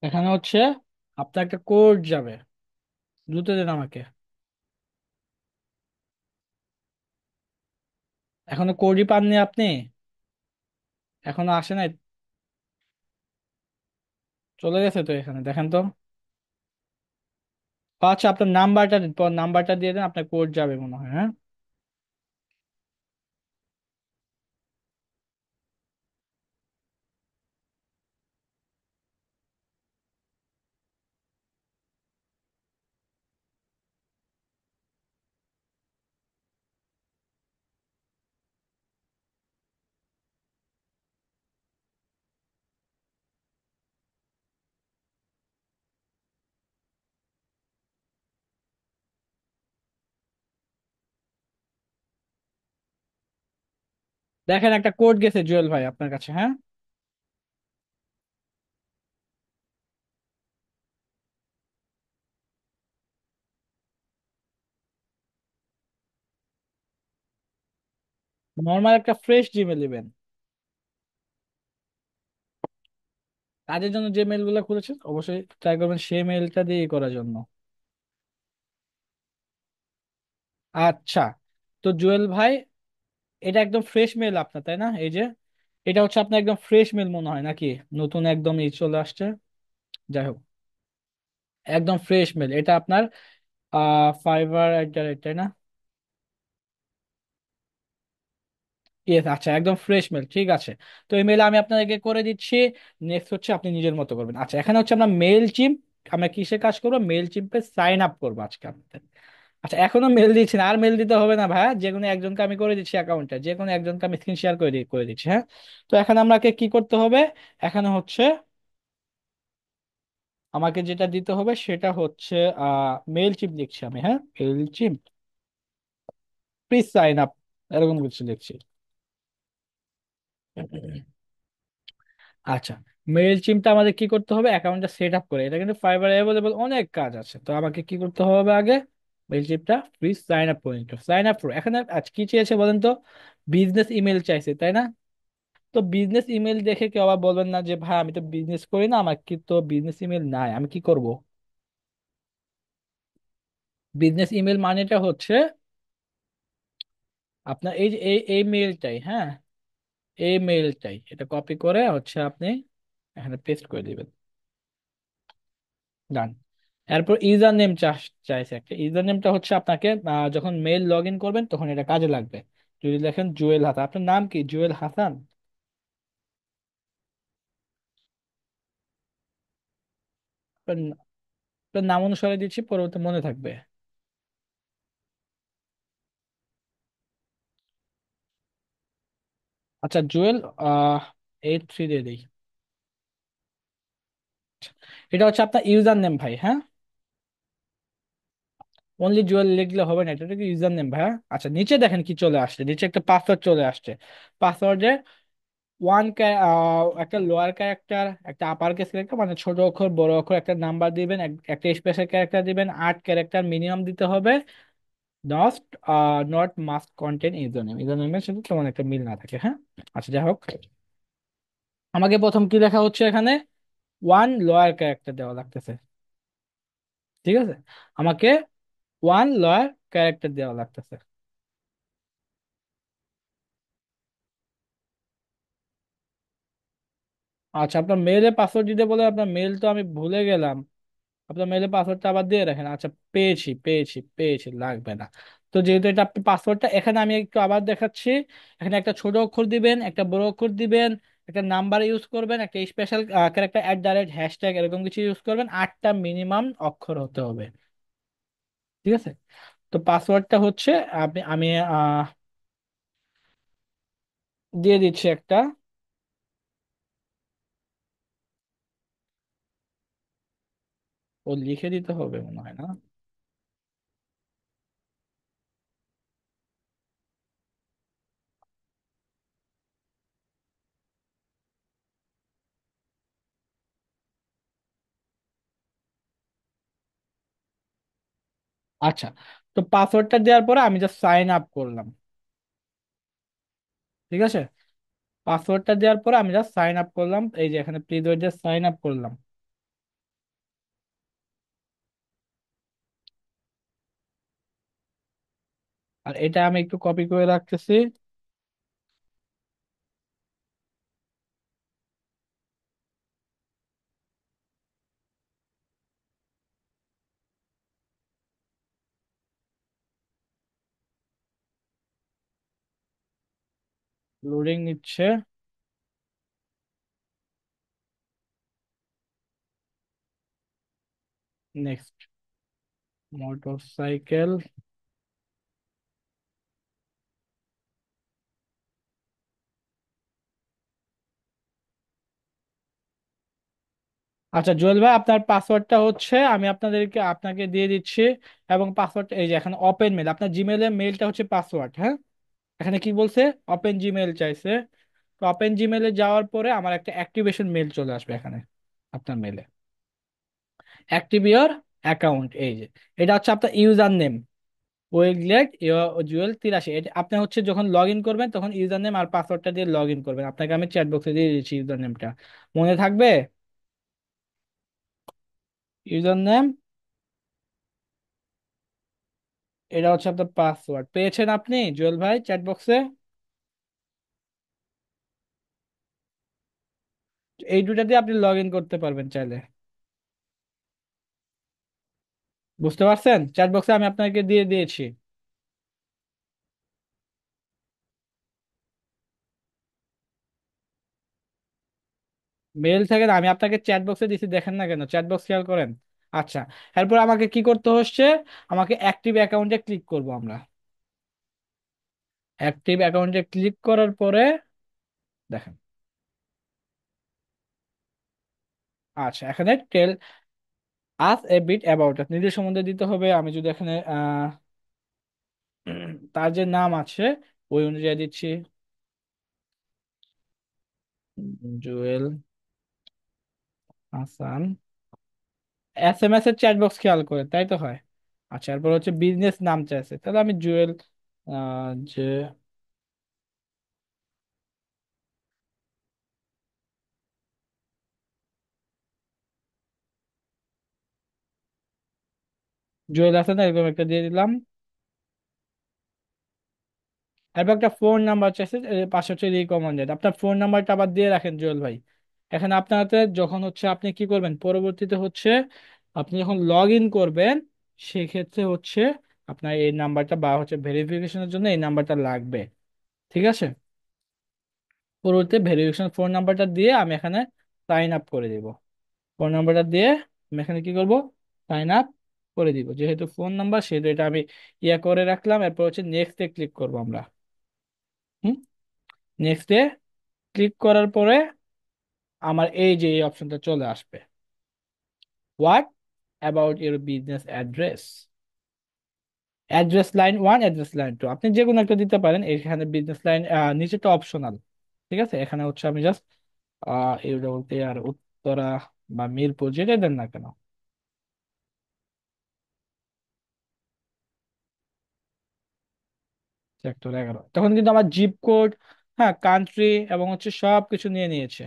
[SPEAKER 1] এখানে হচ্ছে আপনার একটা কোড যাবে, দ্রুত দেন আমাকে। এখনো কোডই পাননি আপনি? এখনো আসে নাই? চলে গেছে তো, এখানে দেখেন তো। আচ্ছা, আপনার নাম্বারটা দিয়ে দেন, আপনার কোড যাবে মনে হয়, হ্যাঁ। দেখেন একটা কোড গেছে জুয়েল ভাই আপনার কাছে, হ্যাঁ। নর্মাল একটা ফ্রেশ জিমেল দিবেন। কাজের জন্য যে মেল গুলো খুলেছেন অবশ্যই ট্রাই করবেন সেই মেলটা দিয়ে করার জন্য। আচ্ছা, তো জুয়েল ভাই, এটা একদম ফ্রেশ মেল আপনার, তাই না? এই যে এটা হচ্ছে আপনার একদম ফ্রেশ মেল মনে হয় নাকি? নতুন একদম ই চলে আসছে। যাই হোক, একদম ফ্রেশ মেল এটা আপনার। ফাইবার@, তাই না? ইয়েস, আচ্ছা, একদম ফ্রেশ মেল, ঠিক আছে। তো এই মেল আমি আপনাদেরকে করে দিচ্ছি। নেক্সট হচ্ছে আপনি নিজের মতো করবেন। আচ্ছা, এখানে হচ্ছে আমরা মেল চিম্প, আমরা কিসে কাজ করবো, মেল চিম্পে সাইন আপ করবো আজকে আপনাদের। আচ্ছা, এখনো মেল দিচ্ছি না, আর মেল দিতে হবে না ভাইয়া, যে কোনো একজনকে আমি করে দিচ্ছি অ্যাকাউন্টে, যে কোনো একজনকে আমি স্ক্রিন শেয়ার করে দিচ্ছি, হ্যাঁ। তো এখানে আমাকে কি করতে হবে? এখানে হচ্ছে আমাকে যেটা দিতে হবে সেটা হচ্ছে মেল চিপ লিখছি আমি, হ্যাঁ, mail chip. Please sign up, এরকম কিছু লিখছি। আচ্ছা, মেইল চিমটা আমাদের কি করতে হবে, অ্যাকাউন্টটা সেট আপ করে, এটা কিন্তু ফাইবার অ্যাভেলেবল অনেক কাজ আছে, তো আমাকে কি করতে হবে আগে, মেইল চিমটা প্লিজ সাইন আপ করে নিতে, সাইন আপ এখানে আজ কি চেয়েছে বলেন তো, বিজনেস ইমেল চাইছে তাই না? তো বিজনেস ইমেল দেখে কেউ আবার বলবেন না যে ভাই আমি তো বিজনেস করি না, আমার কি তো বিজনেস ইমেল নাই, আমি কি করব? বিজনেস ইমেল মানেটা হচ্ছে আপনার এই যে এই মেইলটাই, হ্যাঁ, এই মেইলটাই, এটা কপি করে হচ্ছে আপনি এখানে পেস্ট করে দিবেন। ডান। এরপর ইউজার নেম চাইছে একটা, ইউজার নেমটা হচ্ছে আপনাকে যখন মেইল লগ ইন করবেন তখন এটা কাজে লাগবে। যদি লেখেন জুয়েল হাসান, আপনার নাম কি জুয়েল হাসান? আপনার আপনার নাম অনুসারে দিচ্ছি, পরবর্তী মনে থাকবে। আচ্ছা জুয়েল, 83 দিয়ে দিই। এটা হচ্ছে আপনার ইউজার নেম ভাই, হ্যাঁ। অনলি জুয়েল লিখলে হবে না, এটা কি ইউজার নেম ভাই, হ্যাঁ? আচ্ছা নিচে দেখেন কি চলে আসছে, নিচে একটা পাসওয়ার্ড চলে আসছে। পাসওয়ার্ডে একটা লোয়ার ক্যারেক্টার, একটা আপার কেস ক্যারেক্টার, মানে ছোট অক্ষর বড় অক্ষর, একটা নাম্বার দিবেন, একটা স্পেশাল ক্যারেক্টার দিবেন, 8 ক্যারেক্টার মিনিমাম দিতে হবে। Not not must content user name, user নেমের সাথে তেমন একটা মিল না থাকে, হ্যাঁ। আচ্ছা যাই হোক, আমাকে প্রথম কি লেখা হচ্ছে এখানে, ওয়ান লোয়ার ক্যারেক্টার দেওয়া লাগতেছে, ঠিক আছে, আমাকে ওয়ান লোয়ার ক্যারেক্টার দেওয়া লাগতেছে। আচ্ছা আপনার মেইলে পাসওয়ার্ড দিতে বলে, আপনার মেইল তো আমি ভুলে গেলাম, আপনার মেইলে পাসওয়ার্ডটা আবার দিয়ে রাখেন। আচ্ছা পেয়েছি পেয়েছি পেয়েছি, লাগবে না। তো যেহেতু এটা আপনি পাসওয়ার্ডটা, এখানে আমি একটু আবার দেখাচ্ছি, এখানে একটা ছোট অক্ষর দিবেন, একটা বড় অক্ষর দিবেন, একটা নাম্বার ইউজ করবেন, একটা স্পেশাল ক্যারেক্টার @, এরকম কিছু ইউজ করবেন, 8টা মিনিমাম অক্ষর হতে হবে, ঠিক আছে। তো পাসওয়ার্ডটা হচ্ছে আমি দিয়ে দিচ্ছি একটা। ও লিখে দিতে হবে মনে হয় না। আচ্ছা, তো পাসওয়ার্ডটা দেওয়ার পরে আমি জাস্ট সাইন আপ করলাম, ঠিক আছে। পাসওয়ার্ডটা দেওয়ার পরে আমি জাস্ট সাইন আপ করলাম, এই যে এখানে please wait, just sign up করলাম। আর এটা আমি একটু কপি করে রাখতেছি। লোডিং নিচ্ছে। Next, motor cycle. আচ্ছা জুয়েল ভাই, আপনার পাসওয়ার্ডটা হচ্ছে আমি আপনাকে দিয়ে দিচ্ছি, এবং পাসওয়ার্ড এই যে এখানে ওপেন মেল, আপনার জিমেলের মেলটা হচ্ছে পাসওয়ার্ড, হ্যাঁ। এখানে কি বলছে, ওপেন জিমেল চাইছে। তো ওপেন জিমেলে যাওয়ার পরে আমার একটা অ্যাক্টিভেশন মেল চলে আসবে এখানে আপনার মেলে, অ্যাক্টিভ ইওর অ্যাকাউন্ট, এই যে এটা হচ্ছে আপনার ইউজার নেম, ওয়েগলেট জুয়েল 83, এটা আপনি হচ্ছে যখন লগ ইন করবেন তখন ইউজার নেম আর পাসওয়ার্ডটা দিয়ে লগ ইন করবেন, আপনাকে আমি চ্যাট বক্সে দিয়ে দিচ্ছি ইউজার নেমটা, মনে থাকবে? ইউজার নেম, এটা হচ্ছে আপনার পাসওয়ার্ড, পেয়েছেন আপনি জুয়েল ভাই চ্যাট বক্সে? এই দুটা দিয়ে আপনি লগ ইন করতে পারবেন চাইলে। বুঝতে পারছেন, চ্যাট বক্সে আমি আপনাকে দিয়ে দিয়েছি। মেল থেকে না, আমি আপনাকে চ্যাট বক্সে দিয়েছি, দেখেন না কেন, চ্যাট বক্স খেয়াল করেন। আচ্ছা, এরপর আমাকে কি করতে হচ্ছে, আমাকে অ্যাক্টিভ অ্যাকাউন্টে ক্লিক করব আমরা। অ্যাক্টিভ অ্যাকাউন্টে ক্লিক করার পরে দেখেন, আচ্ছা এখানে টেল আস এ বিট অ্যাবাউট, নিজের সম্বন্ধে দিতে হবে। আমি যদি এখানে তার যে নাম আছে ওই অনুযায়ী দিচ্ছি। জুয়েল হাসান। SMS এর চ্যাট বক্স খেয়াল করে তাই তো হয়। আচ্ছা, এরপর হচ্ছে বিজনেস নাম চাইছে, তাহলে আমি জুয়েল যে জুয়েল হাসান এরকম একটা দিয়ে দিলাম। এরপর একটা ফোন নাম্বার চাইছে, পাশে হচ্ছে রিকমেন্ডেড। আপনার ফোন নাম্বারটা আবার দিয়ে রাখেন জুয়েল ভাই। এখানে আপনার হাতে যখন হচ্ছে আপনি কি করবেন পরবর্তীতে হচ্ছে আপনি যখন লগ ইন করবেন সেক্ষেত্রে হচ্ছে আপনার এই নাম্বারটা বা হচ্ছে ভেরিফিকেশনের জন্য এই নাম্বারটা লাগবে। ঠিক আছে, পরবর্তীতে ভেরিফিকেশন ফোন নাম্বারটা দিয়ে আমি এখানে সাইন আপ করে দিব। ফোন নাম্বারটা দিয়ে আমি এখানে কি করব, সাইন আপ করে দিব। যেহেতু ফোন নাম্বার সেহেতু এটা আমি ইয়ে করে রাখলাম। এরপর হচ্ছে নেক্সট এ ক্লিক করবো আমরা। হুম, নেক্সট এ ক্লিক করার পরে আমার এই যে এই অপশনটা চলে আসবে, what about your business address. Address line one, address line two, আপনি যে কোনো একটা দিতে পারেন। এখানে বিজনেস লাইন নিচেটা অপশনাল। ঠিক আছে, এখানে হচ্ছে আমি জাস্ট বলতে আর উত্তরা বা মিরপুর যেটা দেন না কেন, সেক্টর 11, তখন কিন্তু আমার জিপ কোড, হ্যাঁ কান্ট্রি এবং হচ্ছে সব কিছু নিয়ে নিয়েছে।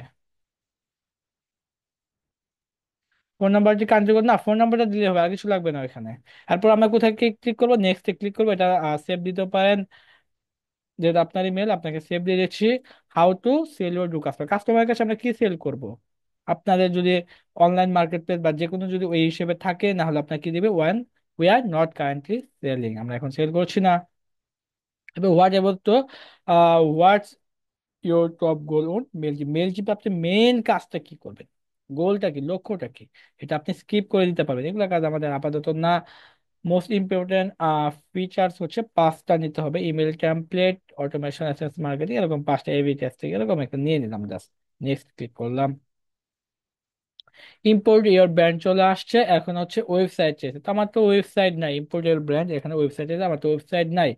[SPEAKER 1] ফোন নাম্বারটি কান্ট্রি কোড না, ফোন নাম্বারটা দিলে হবে, আর কিছু লাগবে না এখানে। এরপর আমরা কোথায় ক্লিক করবো, নেক্সট এ ক্লিক করবো। এটা সেভ দিতে পারেন, যেহেতু আপনার ইমেল আপনাকে সেভ দিয়ে দিচ্ছি। How to sell your do customer, কাস্টমারের কাছে আমরা কি সেল করব। আপনাদের যদি অনলাইন মার্কেট প্লেস বা যে কোনো যদি ওই হিসেবে থাকে, না হলে আপনার কি দিবে, one we are not currently selling, আমরা এখন সেল করছি না। এবার হোয়াট এবার তো what's your top goal on Mailchimp, মেলচিপে আপনি মেন কাজটা কি করবেন, গোলটা কি, লক্ষ্যটা কি, এটা আপনি স্কিপ করে দিতে পারবেন। এগুলো কাজ আমাদের আপাতত না। মোস্ট ইম্পর্টেন্ট ফিচার্স হচ্ছে পাঁচটা নিতে হবে, email template, automation, SMS marketing, এরকম পাঁচটা এবি টেস্টিং, এরকম একটা নিয়ে নিলাম জাস্ট। নেক্সট ক্লিক করলাম। ইম্পোর্ট ইওর ব্র্যান্ড চলে আসছে। এখন হচ্ছে ওয়েবসাইট চেয়েছে, তো আমার তো ওয়েবসাইট নাই। ইম্পোর্ট ইওর ব্র্যান্ড, এখানে ওয়েবসাইট আছে, আমার তো ওয়েবসাইট নাই।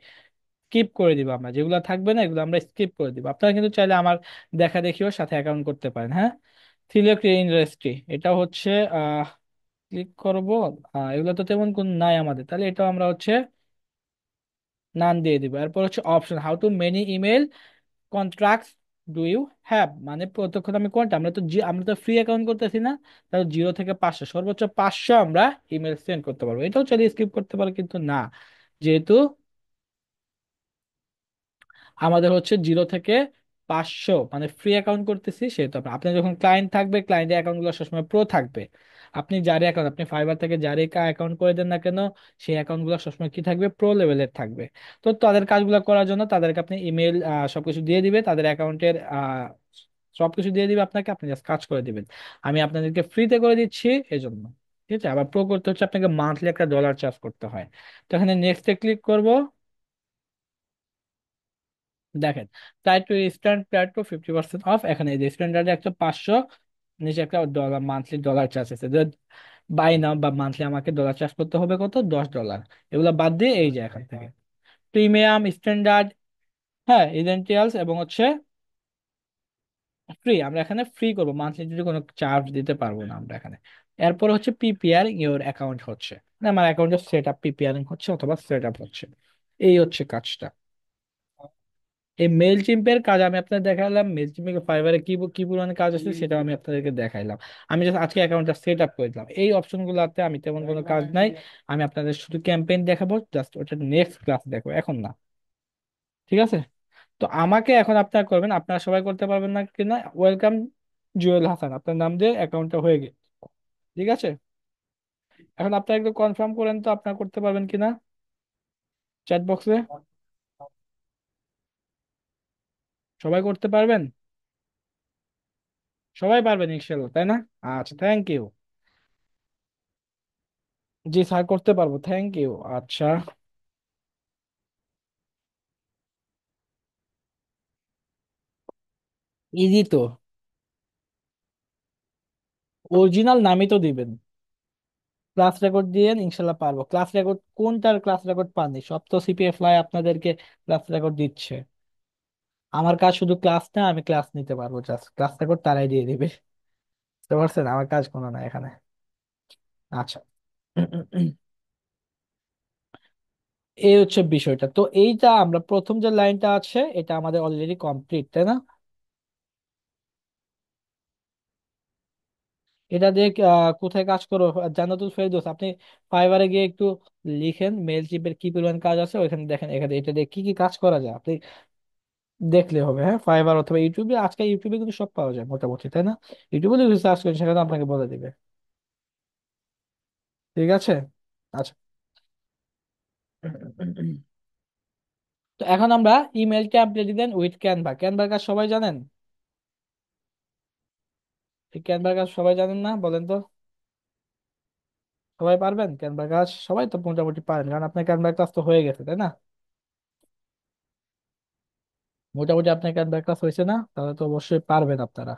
[SPEAKER 1] স্কিপ করে দিব আমরা, যেগুলো থাকবে না এগুলো আমরা স্কিপ করে দিব। আপনারা কিন্তু চাইলে আমার দেখা দেখিও সাথে অ্যাকাউন্ট করতে পারেন। হ্যাঁ, সিলেক্ট ইন্ডাস্ট্রি, এটা হচ্ছে ক্লিক করব। এগুলো তো তেমন কোন নাই আমাদের, তাহলে এটা আমরা হচ্ছে নাম দিয়ে দিব। এরপর হচ্ছে option, how to many email contracts do you have, মানে প্রতক্ষণ আমি কোনটা, আমরা তো ফ্রি অ্যাকাউন্ট করতেছি না, তাহলে 0 থেকে 500, সর্বোচ্চ 500 আমরা ইমেল সেন্ড করতে পারবো। এটাও চাইলে স্কিপ করতে পারো কিন্তু না, যেহেতু আমাদের হচ্ছে 0 থেকে 500 মানে ফ্রি অ্যাকাউন্ট করতেছি, সেহেতু আপনার যখন ক্লায়েন্ট থাকবে ক্লায়েন্টের অ্যাকাউন্ট গুলো সবসময় প্রো থাকবে। আপনি যার অ্যাকাউন্ট, আপনি ফাইবার থেকে যারই অ্যাকাউন্ট করে দেন না কেন, সেই অ্যাকাউন্ট গুলো সবসময় কি থাকবে, প্রো লেভেলের থাকবে। তো তাদের কাজগুলো করার জন্য তাদেরকে আপনি ইমেল সবকিছু দিয়ে দিবে, তাদের অ্যাকাউন্টের সবকিছু দিয়ে দিবে আপনাকে, আপনি জাস্ট কাজ করে দিবেন। আমি আপনাদেরকে ফ্রিতে করে দিচ্ছি এজন্য। ঠিক আছে, আবার প্রো করতে হচ্ছে আপনাকে মান্থলি একটা ডলার চার্জ করতে হয়। তো এখানে নেক্সটে ক্লিক করব। দেখেন, ট্রাই টু স্ট্যান্ড প্রায় টু 50% অফ, এখানে এই যে স্ট্যান্ডার্ডে একটা 500, নিচে একটা ডলার মান্থলি ডলার চার্জ আছে। বাই নাও বা মান্থলি আমাকে ডলার চার্জ করতে হবে কত, $10। এগুলো বাদ দিয়ে এই যে এখান থেকে প্রিমিয়াম, স্ট্যান্ডার্ড, হ্যাঁ ইডেন্টিয়ালস এবং হচ্ছে ফ্রি, আমরা এখানে ফ্রি করবো, মান্থলি যদি কোনো চার্জ দিতে পারবো না আমরা এখানে। এরপর হচ্ছে প্রিপেয়ার ইওর অ্যাকাউন্ট হচ্ছে, মানে আমার অ্যাকাউন্টের সেট আপ প্রিপেয়ারিং হচ্ছে অথবা সেট আপ হচ্ছে, এই হচ্ছে কাজটা। এই মেল চিম্পের কাজ আমি আপনাদের দেখালাম, মেল চিম্পের ফাইবারে কি কি পরিমাণে কাজ আছে সেটা আমি আপনাদেরকে দেখাইলাম। আমি জাস্ট আজকে অ্যাকাউন্টটা সেট আপ করে দিলাম, এই অপশনগুলোতে আমি তেমন কোনো কাজ নাই। আমি আপনাদের শুধু ক্যাম্পেইন দেখাবো, জাস্ট ওটা নেক্সট ক্লাস দেখো, এখন না। ঠিক আছে, তো আমাকে এখন আপনারা করবেন, আপনারা সবাই করতে পারবেন না কিনা, ওয়েলকাম জুয়েল হাসান, আপনার নাম দিয়ে অ্যাকাউন্টটা হয়ে গেছে। ঠিক আছে, এখন আপনারা একটু কনফার্ম করেন তো আপনারা করতে পারবেন কিনা চ্যাট বক্সে। সবাই করতে পারবেন, সবাই পারবেন ইনশাল্লাহ, তাই না? আচ্ছা, থ্যাংক ইউ। জি স্যার, করতে পারবো, থ্যাংক ইউ। আচ্ছা, ইজি তো, অরিজিনাল নামই তো দিবেন। ক্লাস রেকর্ড দিয়ে ইনশাল্লাহ পারবো। ক্লাস রেকর্ড কোনটার ক্লাস রেকর্ড পাননি? সব তো সিপিএ ফ্লাই আপনাদেরকে ক্লাস রেকর্ড দিচ্ছে। আমার কাজ শুধু ক্লাস না, আমি ক্লাস নিতে পারবো, জাস্ট ক্লাস রেকর্ড তারাই দিয়ে দিবে। বুঝতে পারছেন, আমার কাজ কোনো না এখানে। আচ্ছা। এই হচ্ছে বিষয়টা। তো এইটা আমরা প্রথম যে লাইনটা আছে এটা আমাদের অলরেডি কমপ্লিট, তাই না? এটা দিয়ে কোথায় কাজ করো জান্নাতুল ফেরদৌস? আপনি ফাইবারে গিয়ে একটু লিখেন মেল চিপের কি পরিমাণ কাজ আছে, ওইখানে দেখেন এখানে এটা দিয়ে কি কি কাজ করা যায় আপনি দেখলে হবে। হ্যাঁ, ফাইবার অথবা ইউটিউবে, আজকে ইউটিউবে কিন্তু সব পাওয়া যায় মোটামুটি, তাই না? ইউটিউবে যদি সার্চ করেন সেখানে আপনাকে বলে দিবে। ঠিক আছে। আচ্ছা। তো এখন আমরা email template then with Canva. ক্যানভার কাজ সবাই জানেন? এই ক্যানভার কাজ সবাই জানেন না, বলেন তো? সবাই পারবেন ক্যানভার কাজ? সবাই তো মোটামুটি পারেন, কারণ আপনার ক্যানভার ক্লাস তো হয়ে গেছে, তাই না? মোটামুটি আপনার ক্যানভার ক্লাস হয়েছে না? তাহলে তো অবশ্যই পারবেন আপনারা।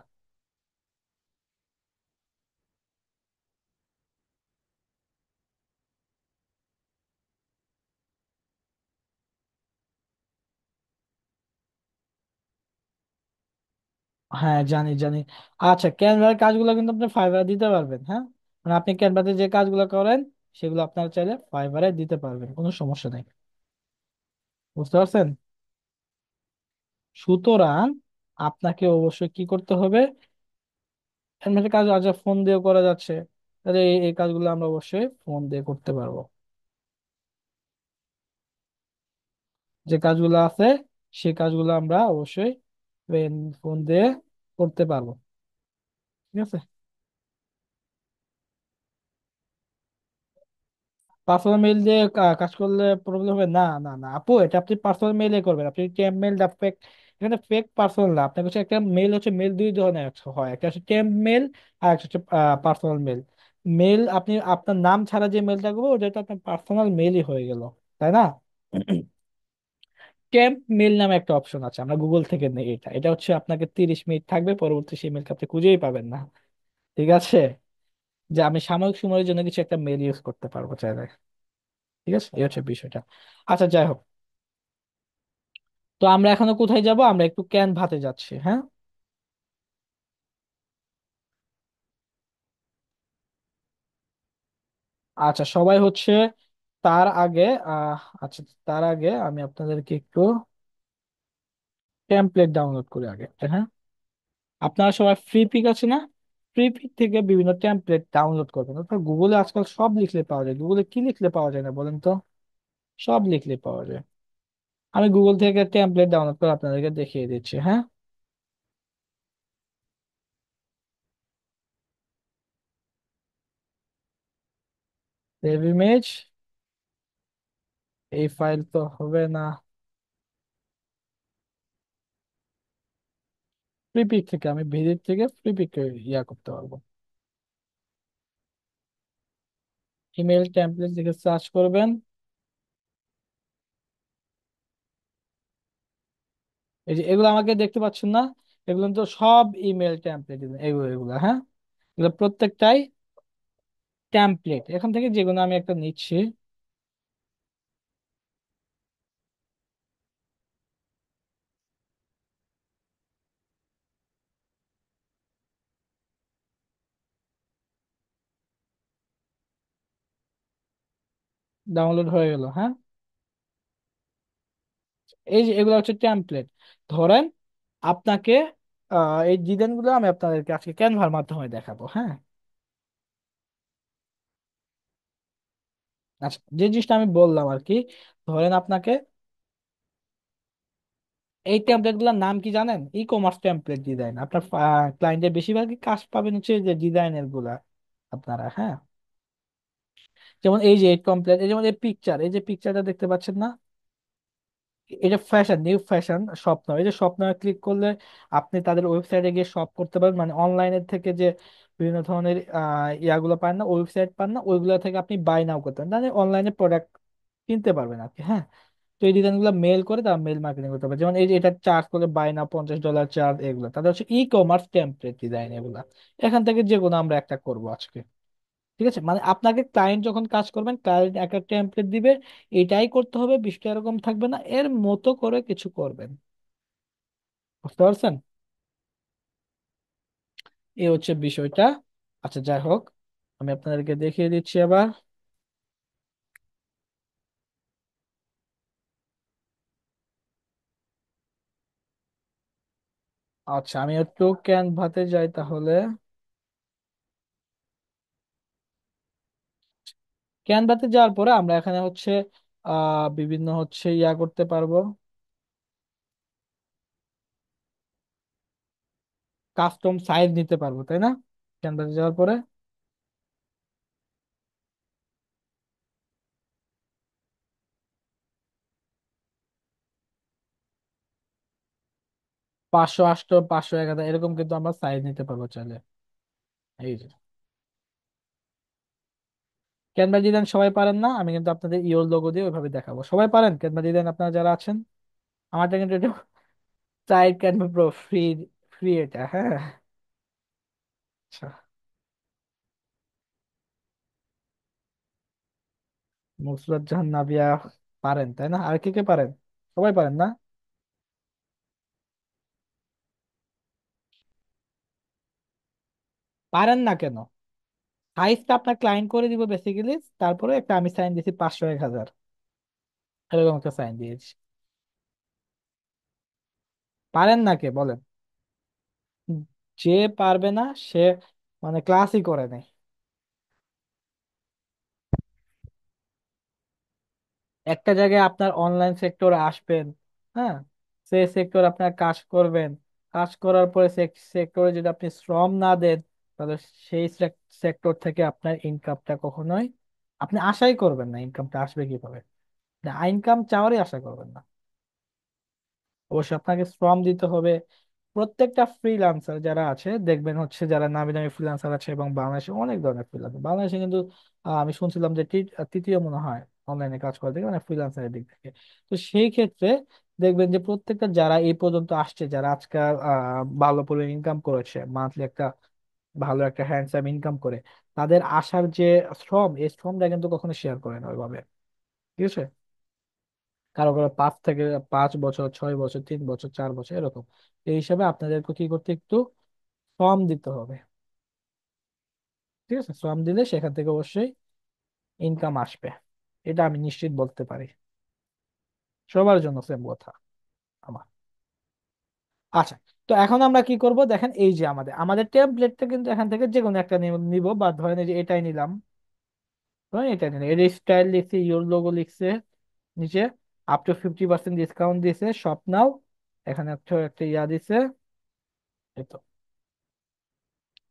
[SPEAKER 1] হ্যাঁ, জানি জানি। আচ্ছা, ক্যানভার কাজগুলো কিন্তু আপনি ফাইবারে দিতে পারবেন, হ্যাঁ? মানে আপনি ক্যানভাতে যে কাজগুলো করেন সেগুলো আপনারা চাইলে ফাইবারে দিতে পারবেন, কোনো সমস্যা নেই। বুঝতে পারছেন? সুতরাং আপনাকে অবশ্যই কি করতে হবে? ক্যানভাতে কাজ আচ্ছা ফোন দিয়েও করা যাচ্ছে, তাহলে এই কাজগুলো আমরা অবশ্যই ফোন দিয়ে করতে পারবো। যে কাজগুলো আছে সেই কাজগুলো আমরা অবশ্যই ফোন দিয়ে করতে পারবো। ঠিক আছে। পার্সোনাল মেইল দিয়ে কাজ করলে প্রবলেম হবে না? না না আপু, এটা আপনি পার্সোনাল মেইলে করবেন। আপনি টেম্প মেইল ফেক, এখানে ফেক পার্সোনাল না। আপনার কাছে একটা মেইল হচ্ছে, মেইল দুই ধরনের হয়, একটা হচ্ছে টেম্প মেইল আর একটা হচ্ছে পার্সোনাল মেইল। মেইল আপনি আপনার নাম ছাড়া যে মেইলটা করবো ওটা তো আপনার পার্সোনাল মেইলই হয়ে গেল, তাই না? টেম্প মেইল নামে একটা অপশন আছে, আমরা গুগল থেকে নেই। এটা এটা হচ্ছে আপনাকে 30 মিনিট থাকবে, পরবর্তী সেই মেইলকে আপনি খুঁজেই পাবেন না। ঠিক আছে। যে আমি সাময়িক সময়ের জন্য কিছু একটা মেইল ইউজ করতে পারবো চাইলে। ঠিক আছে, এই হচ্ছে বিষয়টা। আচ্ছা, যাই হোক। তো আমরা এখনো কোথায় যাব? আমরা একটু ক্যানভাতে যাচ্ছি, হ্যাঁ? আচ্ছা, সবাই হচ্ছে তার আগে আচ্ছা, তার আগে আমি আপনাদেরকে একটু টেমপ্লেট ডাউনলোড করি আগে একটা, হ্যাঁ? আপনারা সবাই ফ্রি পিক আছে না? ফ্রি পিক থেকে বিভিন্ন টেমপ্লেট ডাউনলোড করবেন। অর্থাৎ গুগলে আজকাল সব লিখলে পাওয়া যায়। গুগলে কি লিখলে পাওয়া যায় না বলেন তো? সব লিখলে পাওয়া যায়। আমি গুগল থেকে টেমপ্লেট ডাউনলোড করে আপনাদেরকে দেখিয়ে দিচ্ছি, হ্যাঁ? সেভ ইমেজ, এই ফাইল তো হবে না। ফ্রি পিক থেকে আমি ভিডিও থেকে ফ্রি পিক ইয়া করতে পারবো। ইমেল টেমপ্লেট থেকে সার্চ করবেন। এই যে এগুলো আমাকে দেখতে পাচ্ছেন না? এগুলো তো সব ইমেল টেমপ্লেট, এগুলো এগুলো, হ্যাঁ? এগুলো প্রত্যেকটাই টেমপ্লেট। এখান থেকে যেগুলো আমি একটা নিচ্ছি। ডাউনলোড হয়ে গেল, হ্যাঁ? এই যে এগুলো হচ্ছে টেমপ্লেট। ধরেন আপনাকে এই ডিজাইন গুলো আমি আপনাদেরকে আজকে ক্যানভার মাধ্যমে দেখাবো, হ্যাঁ? আচ্ছা, যে জিনিসটা আমি বললাম আর কি, ধরেন আপনাকে এই টেমপ্লেট গুলোর নাম কি জানেন? E commerce template design. আপনার ক্লায়েন্টের বেশিরভাগই কাজ পাবেন হচ্ছে যে ডিজাইনের গুলা আপনারা, হ্যাঁ? যেমন এই যে টেমপ্লেট, এই যেমন এই পিকচার, এই যে পিকচারটা দেখতে পাচ্ছেন না? এটা ফ্যাশন, নিউ ফ্যাশন স্বপ্ন। এই যে স্বপ্ন ক্লিক করলে আপনি তাদের ওয়েবসাইটে গিয়ে শপ করতে পারবেন। মানে অনলাইনের থেকে যে বিভিন্ন ধরনের ইয়াগুলো পান না, ওয়েবসাইট পান না, ওইগুলো থেকে আপনি বাই নাও করতে পারেন, মানে অনলাইনে প্রোডাক্ট কিনতে পারবেন আর কি, হ্যাঁ? তো এই ডিজাইনগুলো মেল করে তারা মেল মার্কেটিং করতে পারে। যেমন এই যে এটা চার্জ করে বাই নাও, $50 চার্জ, এগুলো তাদের হচ্ছে ই কমার্স টেমপ্লেট ডিজাইন এগুলা। এখান থেকে যে কোনো আমরা একটা করবো আজকে। ঠিক আছে, মানে আপনাকে ক্লায়েন্ট যখন কাজ করবেন, ক্লায়েন্ট একটা টেমপ্লেট দিবে, এটাই করতে হবে, বিষয়টা এরকম থাকবে না, এর মতো করে কিছু করবেন। বুঝতে পারছেন? এই হচ্ছে বিষয়টা। আচ্ছা যাই হোক, আমি আপনাদেরকে দেখিয়ে দিচ্ছি আবার। আচ্ছা আমি একটু ক্যানভাতে যাই তাহলে। ক্যানভাতে যাওয়ার পরে আমরা এখানে হচ্ছে বিভিন্ন হচ্ছে ইয়া করতে পারবো, কাস্টম সাইজ নিতে পারবো, তাই না? ক্যানভাসে যাওয়ার পরে 500, 800, 500, 1000 এরকম কিন্তু আমরা সাইজ নিতে পারবো চাইলে। এই যে ক্যানভা ডিজাইন সবাই পারেন না, আমি কিন্তু আপনাদের ইওর লোগো দিয়ে ওইভাবে দেখাবো। সবাই পারেন ক্যানভা ডিজাইন আপনারা যারা আছেন? আমারটা কিন্তু এটা child Canva pro free, free এটা, হ্যাঁ। আচ্ছা, নুসরাত জাহান নাবিয়া পারেন তাই না? আর কে কে পারেন? সবাই পারেন না? পারেন না কেন? সাইজটা আপনার ক্লায়েন্ট করে দিব বেসিক্যালি, তারপরে একটা আমি সাইন দিয়েছি 500, 1000, এরকম একটা সাইন দিয়েছি। পারেন না কে বলেন? যে পারবে না সে মানে ক্লাসই করে নাই। একটা জায়গায় আপনার অনলাইন সেক্টরে আসবেন, হ্যাঁ, সেই সেক্টর আপনার কাজ করবেন, কাজ করার পরে সেক্টরে যদি আপনি শ্রম না দেন, তাহলে সেই সেক্টর থেকে আপনার ইনকামটা কখনোই আপনি আশাই করবেন না। ইনকামটা আসবে কিভাবে? ইনকাম চাওয়ারই আশা করবেন না। অবশ্যই আপনাকে শ্রম দিতে হবে। প্রত্যেকটা ফ্রিল্যান্সার যারা আছে দেখবেন হচ্ছে, যারা নামি দামি ফ্রিল্যান্সার আছে, এবং বাংলাদেশে অনেক ধরনের ফ্রিল্যান্সার, বাংলাদেশে কিন্তু আমি শুনছিলাম যে তৃতীয় মনে হয় অনলাইনে কাজ করে থেকে, মানে ফ্রিল্যান্সারের দিক থেকে। তো সেই ক্ষেত্রে দেখবেন যে প্রত্যেকটা যারা এই পর্যন্ত আসছে, যারা আজকাল ভালো পরিমাণ ইনকাম করেছে, মান্থলি একটা ভালো একটা হ্যান্ডসাম ইনকাম করে, তাদের আসার যে শ্রম, এই শ্রমটা কিন্তু কখনো শেয়ার করে না ওইভাবে। ঠিক আছে? কারো কারো 5 বছর, 6 বছর, 3 বছর, 4 বছর এরকম। এই হিসাবে আপনাদেরকে কি করতে, একটু শ্রম দিতে হবে। ঠিক আছে? শ্রম দিলে সেখান থেকে অবশ্যই ইনকাম আসবে, এটা আমি নিশ্চিত বলতে পারি। সবার জন্য সেম কথা আমার। আচ্ছা, তো এখন আমরা কি করব দেখেন, এই যে আমাদের আমাদের টেমপ্লেটটা কিন্তু এখান থেকে যে কোনো একটা নিব, বা ধরেন এই যে এটাই নিলাম, ধরেন এটাই নিলাম, এর স্টাইল লিখছে, ইওর লোগো লিখছে, নিচে আপ টু 50% ডিসকাউন্ট দিছে, শপ নাও, এখানে একটা একটা ইয়া দিছে, এই তো।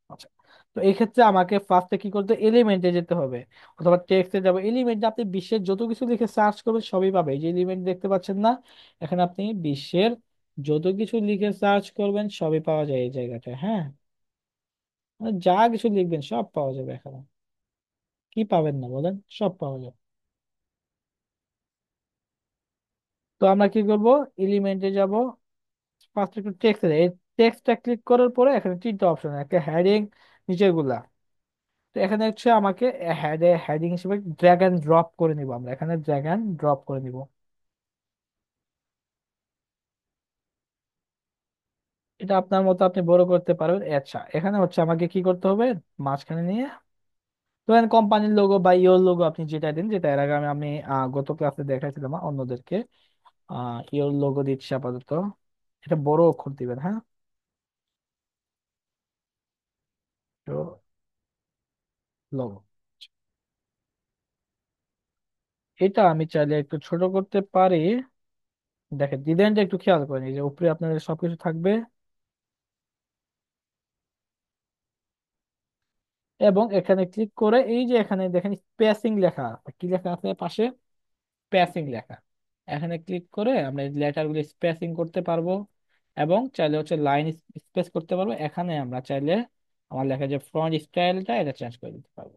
[SPEAKER 1] আচ্ছা, তো এই ক্ষেত্রে আমাকে ফার্স্টে কি করতে, এলিমেন্টে যেতে হবে, অথবা টেক্সটে যাব। এলিমেন্টে আপনি বিশ্বের যত কিছু লিখে সার্চ করবেন সবই পাবে। এই যে এলিমেন্ট দেখতে পাচ্ছেন না, এখানে আপনি বিশ্বের যত কিছু লিখে সার্চ করবেন সবই পাওয়া যায় এই জায়গাটায়, হ্যাঁ। মানে যা কিছু লিখবেন সব পাওয়া যাবে এখানে। কি পাবেন না বলেন? সব পাওয়া যাবে। তো আমরা কি করব, এলিমেন্টে যাব, ফার্স্ট একটু টেক্সট, এই টেক্সটটা ক্লিক করার পরে এখানে তিনটা অপশন, একটা হেডিং, নিচেগুলা। তো এখানে হচ্ছে আমাকে হেডিং হিসেবে ড্র্যাগ এন্ড ড্রপ করে নিব, আমরা এখানে ড্র্যাগ এন্ড ড্রপ করে নিব। এটা আপনার মতো আপনি বড় করতে পারবেন। আচ্ছা, এখানে হচ্ছে আমাকে কি করতে হবে, মাঝখানে নিয়ে ধরেন কোম্পানির লোগো বা ইওর লোগো আপনি যেটা দিন, যেটা এর আগে আমি গত ক্লাসে দেখাইছিলাম অন্যদেরকে। ইওর লোগো দিচ্ছি আপাতত, এটা বড় অক্ষর দিবেন, হ্যাঁ। তো লোগো, এটা আমি চাইলে একটু ছোট করতে পারি। দেখেন ডিজাইনটা একটু খেয়াল করেন, এই যে উপরে আপনার সবকিছু থাকবে, এবং এখানে ক্লিক করে এই যে এখানে দেখেন স্পেসিং লেখা আছে, কি লেখা আছে পাশে? স্পেসিং লেখা। এখানে ক্লিক করে আমরা লেটার গুলো স্পেসিং করতে পারবো, এবং চাইলে হচ্ছে লাইন স্পেস করতে পারবো। এখানে আমরা চাইলে আমার লেখা যে ফ্রন্ট স্টাইলটা এটা চেঞ্জ করে দিতে পারবো,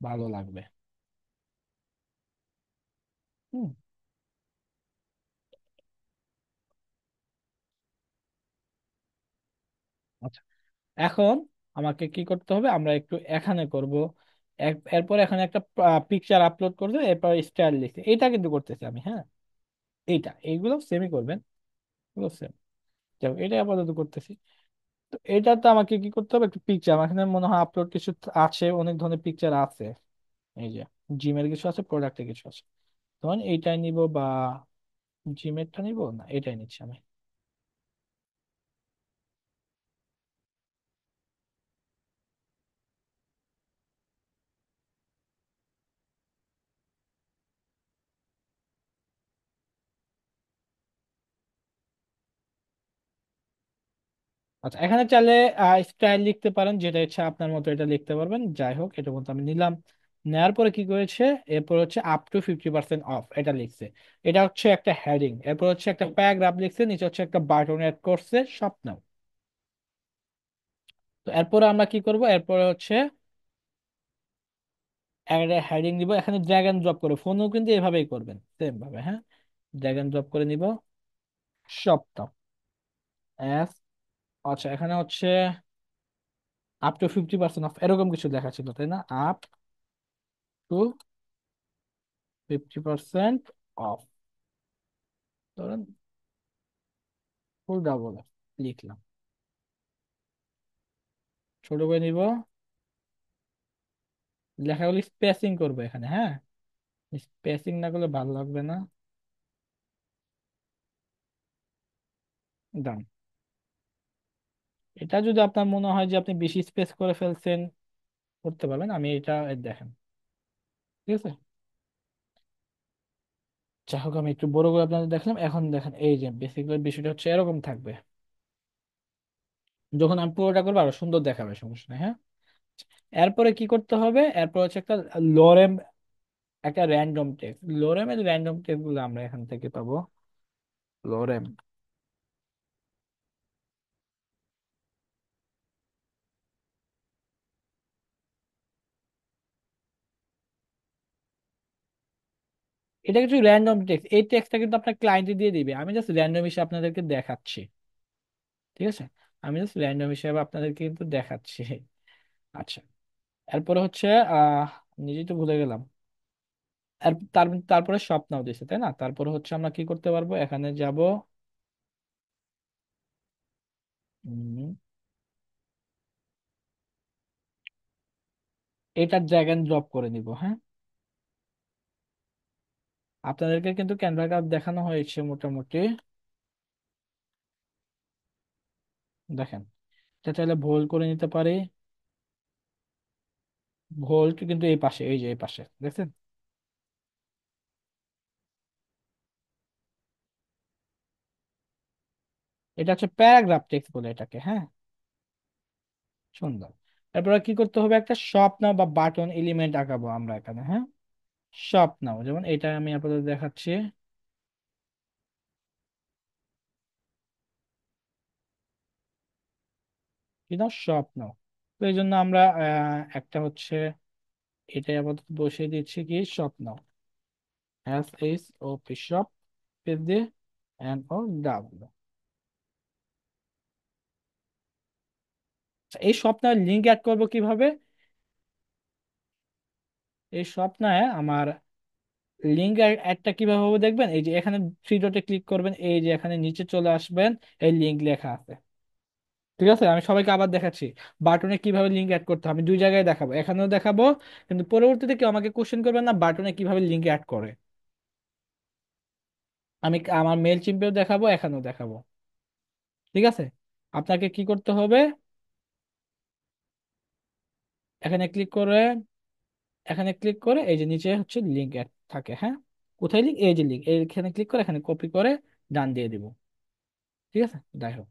[SPEAKER 1] ভালো লাগবে। হুম। আচ্ছা, এখন আমাকে কি করতে হবে, আমরা একটু এখানে করব, এরপর এখানে একটা পিকচার আপলোড করতে, এরপর স্টাইল লিখতে, এটা কিন্তু করতেছি আমি, হ্যাঁ। এইগুলো সেমই করবেন, এগুলো সেম। যাই হোক, এটা আপাতত করতেছি। তো এটা তো আমাকে কি করতে হবে, একটু পিকচার আমার এখানে মনে হয় আপলোড কিছু আছে, অনেক ধরনের পিকচার আছে। এই যে জিমের কিছু আছে, প্রোডাক্টে কিছু আছে। তখন এইটাই নিব, বা জিমেরটা নিব, না এটাই নিচ্ছি আমি। আচ্ছা, এখানে চাইলে স্টাইল লিখতে পারেন, যেটা ইচ্ছা আপনার মতো এটা লিখতে পারবেন। যাই হোক, এটা মতো আমি নিলাম। নেওয়ার পরে কি করেছে, এরপর হচ্ছে আপ টু 50% অফ এটা লিখছে। এটা হচ্ছে একটা হেডিং, এরপর হচ্ছে একটা প্যারাগ্রাফ লিখছে, নিচে হচ্ছে একটা বাটন অ্যাড করছে, স্বপ্ন। তো এরপরে আমরা কি করব, এরপরে হচ্ছে একটা হেডিং দিব, এখানে ড্র্যাগ এন্ড ড্রপ করে, ফোনও কিন্তু এভাবেই করবেন সেম ভাবে, হ্যাঁ। ড্র্যাগ এন্ড ড্রপ করে নিব, স্বপ্ন এস। আচ্ছা, এখানে হচ্ছে আপ টু 50% অফ এরকম কিছু লেখা ছিল, তাই না? আপ টু 50% অফ, ধরেন ফুল ডাবল লিখলাম, ছোট করে নিব। লেখাগুলি স্পেসিং করবো এখানে, হ্যাঁ। স্পেসিং না করলে ভালো লাগবে না। দাম, এটা যদি আপনার মনে হয় যে আপনি বেশি স্পেস করে ফেলছেন, করতে পারবেন। আমি এটা দেখেন, ঠিক আছে। যাই হোক, আমি একটু বড় করে আপনাদের দেখলাম। এখন দেখেন, এই যে বেসিক্যালি বিষয়টা হচ্ছে এরকম থাকবে। যখন আমি পুরোটা করবো আরো সুন্দর দেখাবে, সমস্যা নেই, হ্যাঁ। এরপরে কি করতে হবে, এরপর হচ্ছে একটা লোরেম, একটা র্যান্ডম টেক্সট। লোরেমের র্যান্ডম টেক্সট গুলো আমরা এখান থেকে পাবো। লোরেম, এটা কিছু র্যান্ডম টেক্সট, এই টেক্সটটা কিন্তু আপনার ক্লায়েন্টে দিয়ে দিবে, আমি জাস্ট র্যান্ডম হিসেবে আপনাদেরকে দেখাচ্ছি। ঠিক আছে, আমি জাস্ট র্যান্ডম হিসেবে আপনাদেরকে কিন্তু দেখাচ্ছি। আচ্ছা, এরপরে হচ্ছে আহ নিজেই তো ভুলে গেলাম। তারপরে স্বপ্নাও দিছে, তাই না? তারপরে হচ্ছে আমরা কি করতে পারবো, এখানে যাব। এটা ড্র্যাগ এন্ড ড্রপ করে নিব, হ্যাঁ। আপনাদেরকে কিন্তু ক্যানভা কার্ড দেখানো হয়েছে মোটামুটি, দেখেন। এটা চাইলে ভুল করে নিতে পারি। ভোল্ট কিন্তু এই পাশে, এই যে এই পাশে দেখছেন। এটা হচ্ছে প্যারাগ্রাফ টেক্সট বলে এটাকে, হ্যাঁ। সুন্দর। এরপরে কি করতে হবে, একটা শপ নাও বা বাটন এলিমেন্ট আঁকাবো আমরা এখানে, হ্যাঁ। শপ নাও, যেমন এটা আমি আপনাদের দেখাচ্ছি। কি নাও, শপ নাও। তো এই জন্য আমরা একটা হচ্ছে এটাই আপাতত বসিয়ে দিচ্ছি, কি শপ নাও, SHOP শপ, পেজ দিয়ে NOW। এই শপ নাও লিঙ্ক অ্যাড করবো কিভাবে, এই শপ নাও আমার লিঙ্ক একটা কিভাবে হবে দেখবেন, এই যে এখানে থ্রি ডটে ক্লিক করবেন, এই যে এখানে নিচে চলে আসবেন, এই লিঙ্ক লেখা আছে। ঠিক আছে, আমি সবাইকে আবার দেখাচ্ছি বাটনে কিভাবে লিঙ্ক অ্যাড করতে হবে। আমি দুই জায়গায় দেখাবো, এখানেও দেখাবো, কিন্তু পরবর্তীতে কেউ আমাকে কোশ্চেন করবেন না বাটনে কিভাবে লিঙ্ক অ্যাড করে। আমি আমার মেল চিম্পেও দেখাবো, এখানেও দেখাবো। ঠিক আছে, আপনাকে কি করতে হবে, এখানে ক্লিক করে, এখানে ক্লিক করে এই যে নিচে হচ্ছে লিঙ্ক অ্যাড থাকে, হ্যাঁ। কোথায় লিঙ্ক, এই যে লিঙ্ক, এইখানে ক্লিক করে এখানে কপি করে ডান দিয়ে দিব। ঠিক আছে, যাই হোক,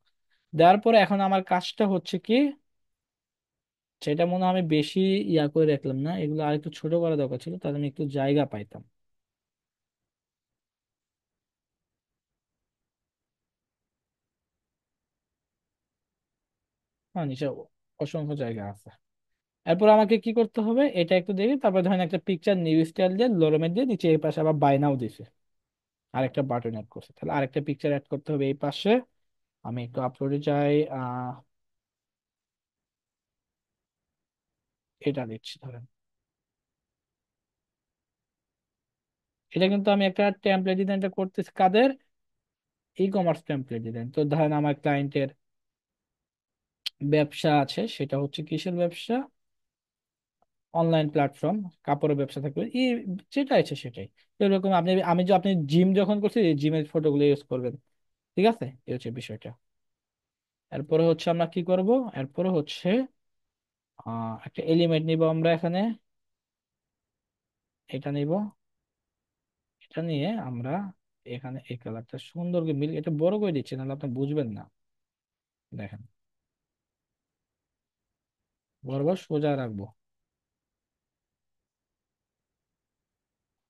[SPEAKER 1] দেওয়ার পরে এখন আমার কাজটা হচ্ছে কি, সেটা মনে হয় আমি বেশি ইয়া করে রাখলাম না, এগুলো আর একটু ছোট করা দরকার ছিল, তাহলে আমি একটু জায়গা পাইতাম। হ্যাঁ, নিচে অসংখ্য জায়গা আছে। এরপর আমাকে কি করতে হবে, এটা একটু দেখি, তারপর ধরেন একটা পিকচার নিউ স্টাইল দিয়ে লোরমের দিয়ে নিচে এই পাশে আবার বাই নাও দিছে, আরেকটা বাটন অ্যাড করছে, তাহলে আরেকটা পিকচার অ্যাড করতে হবে এই পাশে। আমি একটু আপলোডে যাই, এটা দিচ্ছি ধরেন। এটা কিন্তু আমি একটা টেমপ্লেট ডিজাইনটা করতেছি কাদের, ই কমার্স টেমপ্লেট ডিজাইন। তো ধরেন আমার ক্লায়েন্টের ব্যবসা আছে, সেটা হচ্ছে কিসের ব্যবসা, অনলাইন প্ল্যাটফর্ম, কাপড়ের ব্যবসা থাকবে যেটা আছে সেটাই। তো এরকম আপনি জিম যখন করছি জিমের ফটোগুলো ইউজ করবেন। ঠিক আছে, এই হচ্ছে বিষয়টা। এরপরে হচ্ছে আমরা কি করব, এরপরে হচ্ছে একটা এলিমেন্ট নিব আমরা এখানে, এটা নিব। এটা নিয়ে আমরা এখানে এই কালারটা সুন্দর করে মিল, এটা বড় করে দিচ্ছি নাহলে আপনি বুঝবেন না। দেখেন, বরাবর সোজা রাখবো।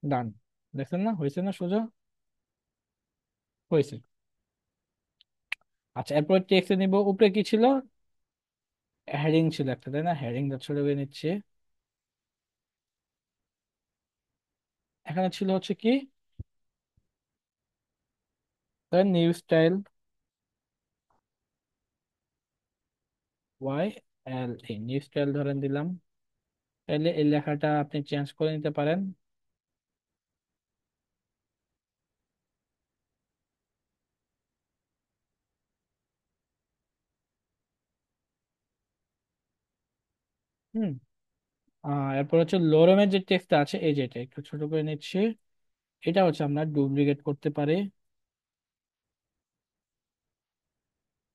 [SPEAKER 1] ডান। দেখছেন না, হয়েছে না সোজা? হয়েছে। আচ্ছা, এরপর টেক্সট নিব। উপরে কি ছিল, হেডিং ছিল একটা, তাই না? হেডিংটা ছোট করে নিচ্ছে। এখানে ছিল হচ্ছে কি, নিউ স্টাইল, ওয়াই এল এ, নিউ স্টাইল ধরেন দিলাম। তাহলে এই লেখাটা আপনি চেঞ্জ করে নিতে পারেন। হুম। এরপর হচ্ছে লোরেমের যে টেক্সটটা আছে, এই যে এটা একটু ছোট করে নিচ্ছি। এটা হচ্ছে আমরা ডুপ্লিকেট করতে পারি।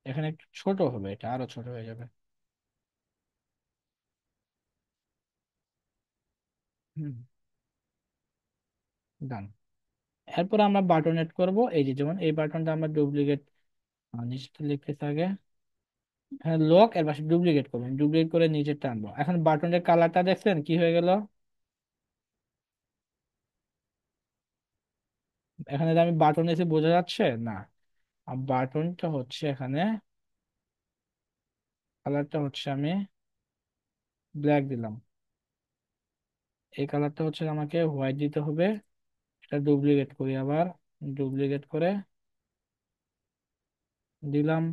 [SPEAKER 1] এখানে একটু ছোট হবে, এটা আরো ছোট হয়ে যাবে। হুম। ডান। এরপর আমরা বাটন এড করব। এই যে যেমন এই বাটনটা আমরা ডুপ্লিকেট, নিচে লিখতে থাকে, হ্যাঁ লক, এর পাশে ডুপ্লিকেট করবেন, ডুপ্লিকেট করে নিচে টানবো। এখন বাটনের কালারটা দেখছেন কি হয়ে গেল? এখানে যে আমি বাটন এসে বোঝা যাচ্ছে না। আর বাটনটা হচ্ছে এখানে, কালারটা হচ্ছে আমি ব্ল্যাক দিলাম। এই কালারটা হচ্ছে আমাকে হোয়াইট দিতে হবে। এটা ডুপ্লিকেট করি আবার, ডুপ্লিকেট করে দিলাম।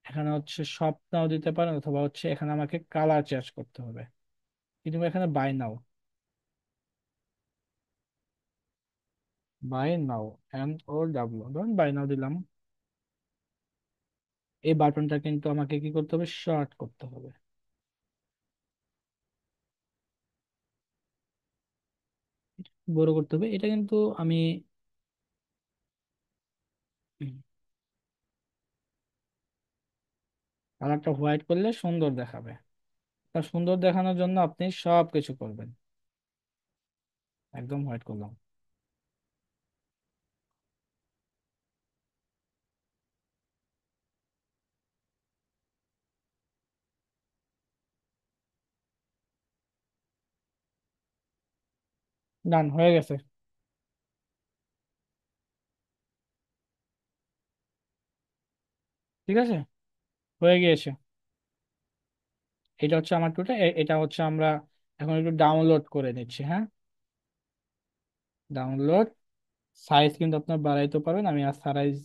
[SPEAKER 1] এখানে হচ্ছে সব নাও দিতে পারেন, অথবা হচ্ছে এখানে আমাকে কালার চেঞ্জ করতে হবে, কিন্তু এখানে buy now, buy now, N O W, ধরুন বাই নাও দিলাম। এই বাটনটা কিন্তু আমাকে কি করতে হবে, শর্ট করতে হবে, বড় করতে হবে। এটা কিন্তু আমি কালারটা হোয়াইট করলে সুন্দর দেখাবে। তা সুন্দর দেখানোর জন্য আপনি সব কিছু করবেন। একদম হোয়াইট করলাম। ডান হয়ে গেছে। ঠিক আছে, হয়ে গিয়েছে। এটা হচ্ছে আমার টুটা, এটা হচ্ছে আমরা এখন একটু ডাউনলোড করে নিচ্ছি। হ্যাঁ, ডাউনলোড। সাইজ কিন্তু আপনার বাড়াইতে পারবেন, আমি আর সাইজ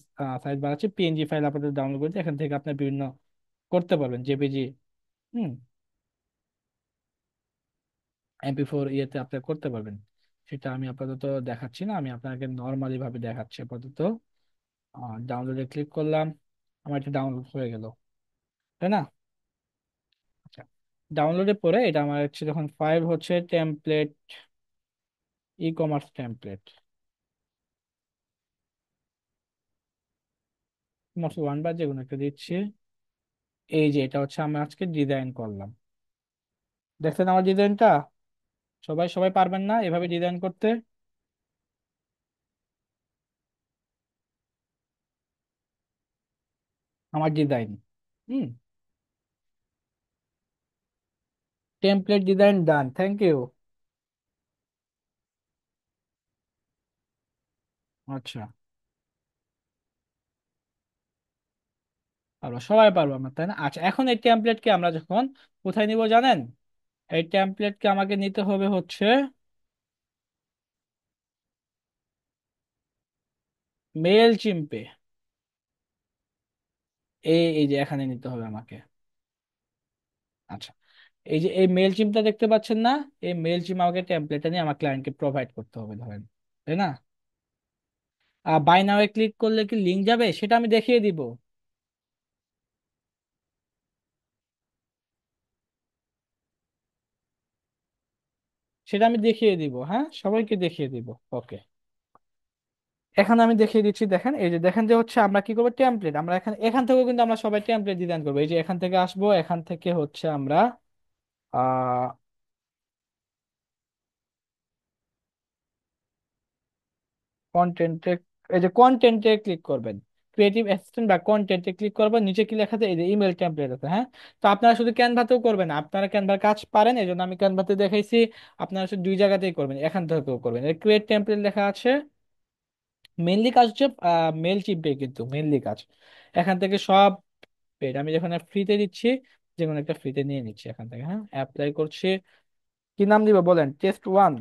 [SPEAKER 1] সাইজ বাড়াচ্ছি। পিএনজি ফাইল আপনাদের ডাউনলোড করতে, এখান থেকে আপনি বিভিন্ন করতে পারবেন, জেপিজি, হুম, MP4 ইয়েতে আপনি করতে পারবেন। সেটা আমি আপাতত দেখাচ্ছি না, আমি আপনাকে নর্মালি ভাবে দেখাচ্ছি আপাতত। ডাউনলোডে ক্লিক করলাম, আমার এটা ডাউনলোড হয়ে গেল, তাই না? আচ্ছা, ডাউনলোডে পরে এটা আমার হচ্ছে যখন ফাইল হচ্ছে template, e commerce template, one বা যে কোনো একটা দিচ্ছি। এই যে এটা হচ্ছে আমি আজকে ডিজাইন করলাম, দেখছেন আমার ডিজাইনটা? সবাই সবাই পারবেন না এভাবে ডিজাইন করতে? আমার design, hmm, template design done, thank you. আচ্ছা, পারবো, সবাই পারবো আমরা, তাই না? আচ্ছা, এখন এই টেমপ্লেটকে আমরা যখন কোথায় নিব জানেন? এই টেমপ্লেটকে আমাকে নিতে হবে হচ্ছে মেল চিম্পে। এই এই যে এখানে নিতে হবে আমাকে। আচ্ছা, এই যে এই মেল চিমটা দেখতে পাচ্ছেন না, এই মেল চিম আমাকে টেমপ্লেটটা নিয়ে আমার ক্লায়েন্টকে প্রোভাইড করতে হবে ধরেন, তাই না? আর বাই নাও এ ক্লিক করলে কি লিঙ্ক যাবে সেটা আমি দেখিয়ে দিব। সেটা আমি দেখিয়ে দিব, হ্যাঁ, সবাইকে দেখিয়ে দিব। ওকে, এখন আমি দেখিয়ে দিচ্ছি। দেখেন, এই যে দেখেন যে হচ্ছে আমরা কি করবো, টেমপ্লেট আমরা এখান এখান থেকেও কিন্তু আমরা সবাই টেমপ্লেট ডিজাইন করবো। এই যে এখান থেকে আসবো, এখান থেকে হচ্ছে আমরা আহ কন্টেন্টে, এই যে কন্টেন্টে ক্লিক করবেন, ক্রিয়েটিভ অ্যাসিস্ট্যান্ট বা কন্টেন্টে ক্লিক করবেন, নিচে কি লেখা আছে, এই যে ইমেল টেমপ্লেট আছে, হ্যাঁ। তো আপনারা শুধু ক্যানভাতেও করবেন, আপনারা ক্যানভার কাজ পারেন, এই জন্য আমি ক্যানভাতে দেখাইছি। আপনারা শুধু দুই জায়গাতেই করবেন, এখান থেকেও করবেন। ক্রিয়েট টেমপ্লেট লেখা আছে, মেনলি কাজ হচ্ছে মেল চিপে, কিন্তু মেনলি কাজ এখান থেকে সব পেড আমি যখন ফ্রিতে দিচ্ছি, যে কোনো একটা ফ্রিতে নিয়ে নিচ্ছি এখান থেকে, হ্যাঁ, অ্যাপ্লাই করছি। কি নাম দিব বলেন, টেস্ট 1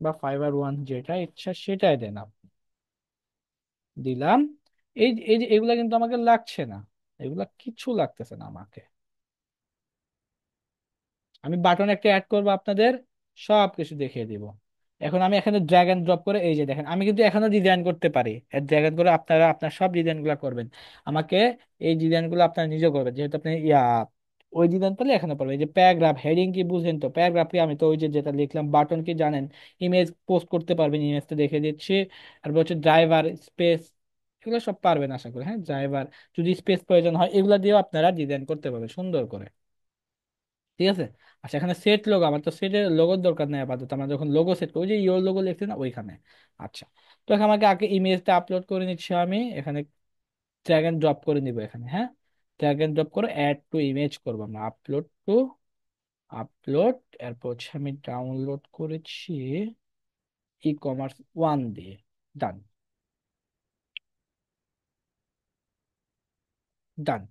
[SPEAKER 1] বা ফাইবার 1, যেটা ইচ্ছা সেটাই দেন আপনি। দিলাম। এই এই যে এগুলা কিন্তু আমাকে লাগছে না, এগুলা কিছু লাগতেছে না আমাকে। আমি বাটন একটা অ্যাড করবো আপনাদের, সব কিছু দেখিয়ে দিব। এখন আমি এখানে ড্র্যাগ এন্ড ড্রপ করে, এই যে দেখেন আমি কিন্তু এখনো ডিজাইন করতে পারি। ড্র্যাগ এন্ড করে আপনারা আপনার সব ডিজাইন গুলা করবেন। আমাকে এই ডিজাইন গুলো আপনারা নিজে করবেন, যেহেতু আপনি ওই ডিজাইন পেলে এখানে পারবেন। এই যে প্যারাগ্রাফ হেডিং কি বুঝেন তো, প্যারাগ্রাফ কি, আমি তো ওই যে যেটা লিখলাম, বাটন কি জানেন, ইমেজ পোস্ট করতে পারবেন, ইমেজটা দেখে দিচ্ছি। আর হচ্ছে ড্রাইভার স্পেস, এগুলো সব পারবেন আশা করি, হ্যাঁ। ড্রাইভার যদি স্পেস প্রয়োজন হয়, এগুলা দিয়েও আপনারা ডিজাইন করতে পারবেন সুন্দর করে। ঠিক আছে। আচ্ছা, এখানে সেট লোগো, আমার তো সেটের লোগোর দরকার নেই আপাতত, আমরা যখন লোগো সেট করি, ওই যে ইয়োর লোগো লিখছে না ওইখানে। আচ্ছা, তো এখানে আমাকে আগে ইমেজটা আপলোড করে নিচ্ছি আমি এখানে, ড্র্যাগ এন্ড ড্রপ করে নিব এখানে, হ্যাঁ। ড্র্যাগ এন্ড ড্রপ করে অ্যাড টু ইমেজ করবো আমরা, আপলোড টু, আপলোড। এরপর হচ্ছে আমি ডাউনলোড করেছি ই কমার্স 1 দিয়ে, ডান, ডান।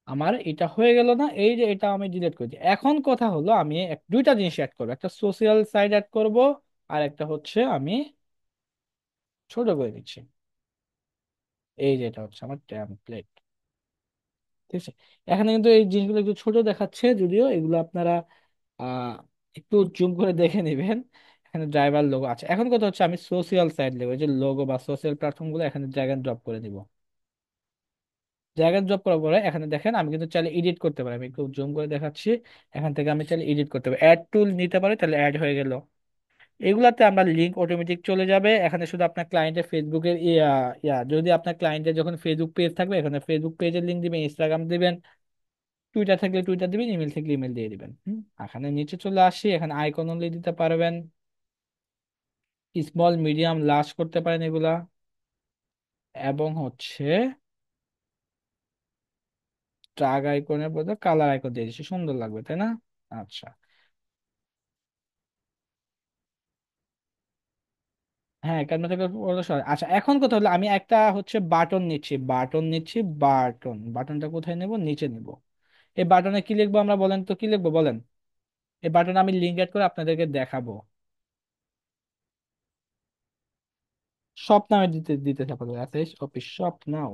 [SPEAKER 1] আমার এটা হয়ে গেল না, এই যে এটা আমি ডিলিট করে দিই। এখন কথা হলো আমি দুইটা জিনিস অ্যাড করবো, একটা সোশ্যাল সাইট অ্যাড করব, আর একটা হচ্ছে আমি ছোট করে দিচ্ছি। এই যে এটা হচ্ছে আমার টেমপ্লেট, ঠিক আছে। এখানে কিন্তু এই জিনিসগুলো একটু ছোট দেখাচ্ছে, যদিও এগুলো আপনারা আহ একটু জুম করে দেখে নেবেন। এখানে ড্রাইভার লোগো আছে। এখন কথা হচ্ছে আমি সোশ্যাল সাইট লিখবো, এই যে লোগো বা সোশ্যাল প্ল্যাটফর্ম গুলো এখানে ড্র্যাগ এন্ড ড্রপ করে দিব। ড্র্যাগ এন্ড ড্রপ করার পরে এখানে দেখেন আমি কিন্তু চাইলে এডিট করতে পারি, আমি একটু জুম করে দেখাচ্ছি। এখান থেকে আমি চাইলে এডিট করতে পারি, অ্যাড টুল নিতে পারি, তাহলে অ্যাড হয়ে গেল। এগুলাতে আমরা লিঙ্ক অটোমেটিক চলে যাবে। এখানে শুধু আপনার ক্লায়েন্টের ফেসবুকের ইয়া ইয়া যদি আপনার ক্লায়েন্টের যখন ফেসবুক পেজ থাকবে, এখানে ফেসবুক পেজের লিঙ্ক দিবেন, ইনস্টাগ্রাম দিবেন, টুইটার থাকলে টুইটার দিবেন, ইমেল থাকলে ইমেল দিয়ে দিবেন। এখানে নিচে চলে আসি, এখানে আইকন অনলি দিতে পারবেন, স্মল মিডিয়াম লার্জ করতে পারেন এগুলা। এবং হচ্ছে ট্রাগ আইকনের বদলে কালার আইকন দিয়ে দিচ্ছি, সুন্দর লাগবে তাই না? আচ্ছা, হ্যাঁ, ক্যানভা থেকে ওটা সরাই। আচ্ছা, এখন কথা হলো আমি একটা হচ্ছে বাটন নিচ্ছি, বাটনটা কোথায় নেব, নিচে নেব। এই বাটনে কি লিখবো আমরা, বলেন তো কি লিখবো বলেন। এই বাটনে আমি লিঙ্ক অ্যাড করে আপনাদেরকে দেখাবো। শপ নামে দিতে দিতে থাকবো, অফিস শপ নাও,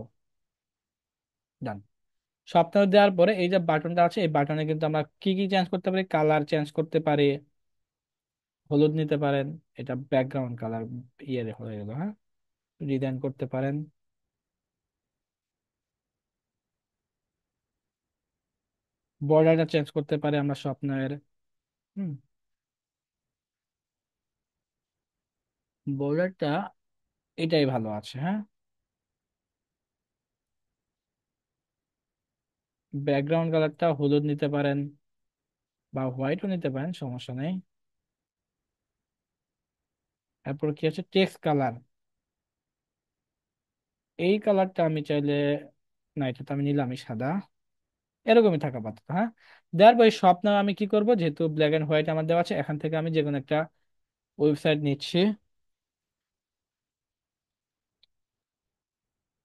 [SPEAKER 1] ডান। শপ নাও দেওয়ার পরে এই যে বাটনটা আছে, এই বাটনে কিন্তু আমরা কি কি চেঞ্জ করতে পারি, কালার চেঞ্জ করতে পারি, হলুদ নিতে পারেন, এটা ব্যাকগ্রাউন্ড কালার ইয়ে হয়ে গেল, হ্যাঁ। ডিজাইন করতে পারেন, বর্ডারটা চেঞ্জ করতে পারি আমরা স্বপ্নের। হুম, বর্ডারটা এটাই ভালো আছে, হ্যাঁ। ব্যাকগ্রাউন্ড কালারটা হলুদ নিতে পারেন বা হোয়াইটও নিতে পারেন, সমস্যা নেই। তারপর কি আছে, টেক্সট কালার, এই কালারটা আমি চাইলে, না এটা তো আমি নিলামই সাদা, এরকমই থাকা পারত, হ্যাঁ। দেওয়ার পরে স্বপ্ন আমি কি করব, যেহেতু ব্ল্যাক এন্ড হোয়াইট আমার দেওয়া আছে, এখান থেকে আমি যে কোনো একটা ওয়েবসাইট নিচ্ছি,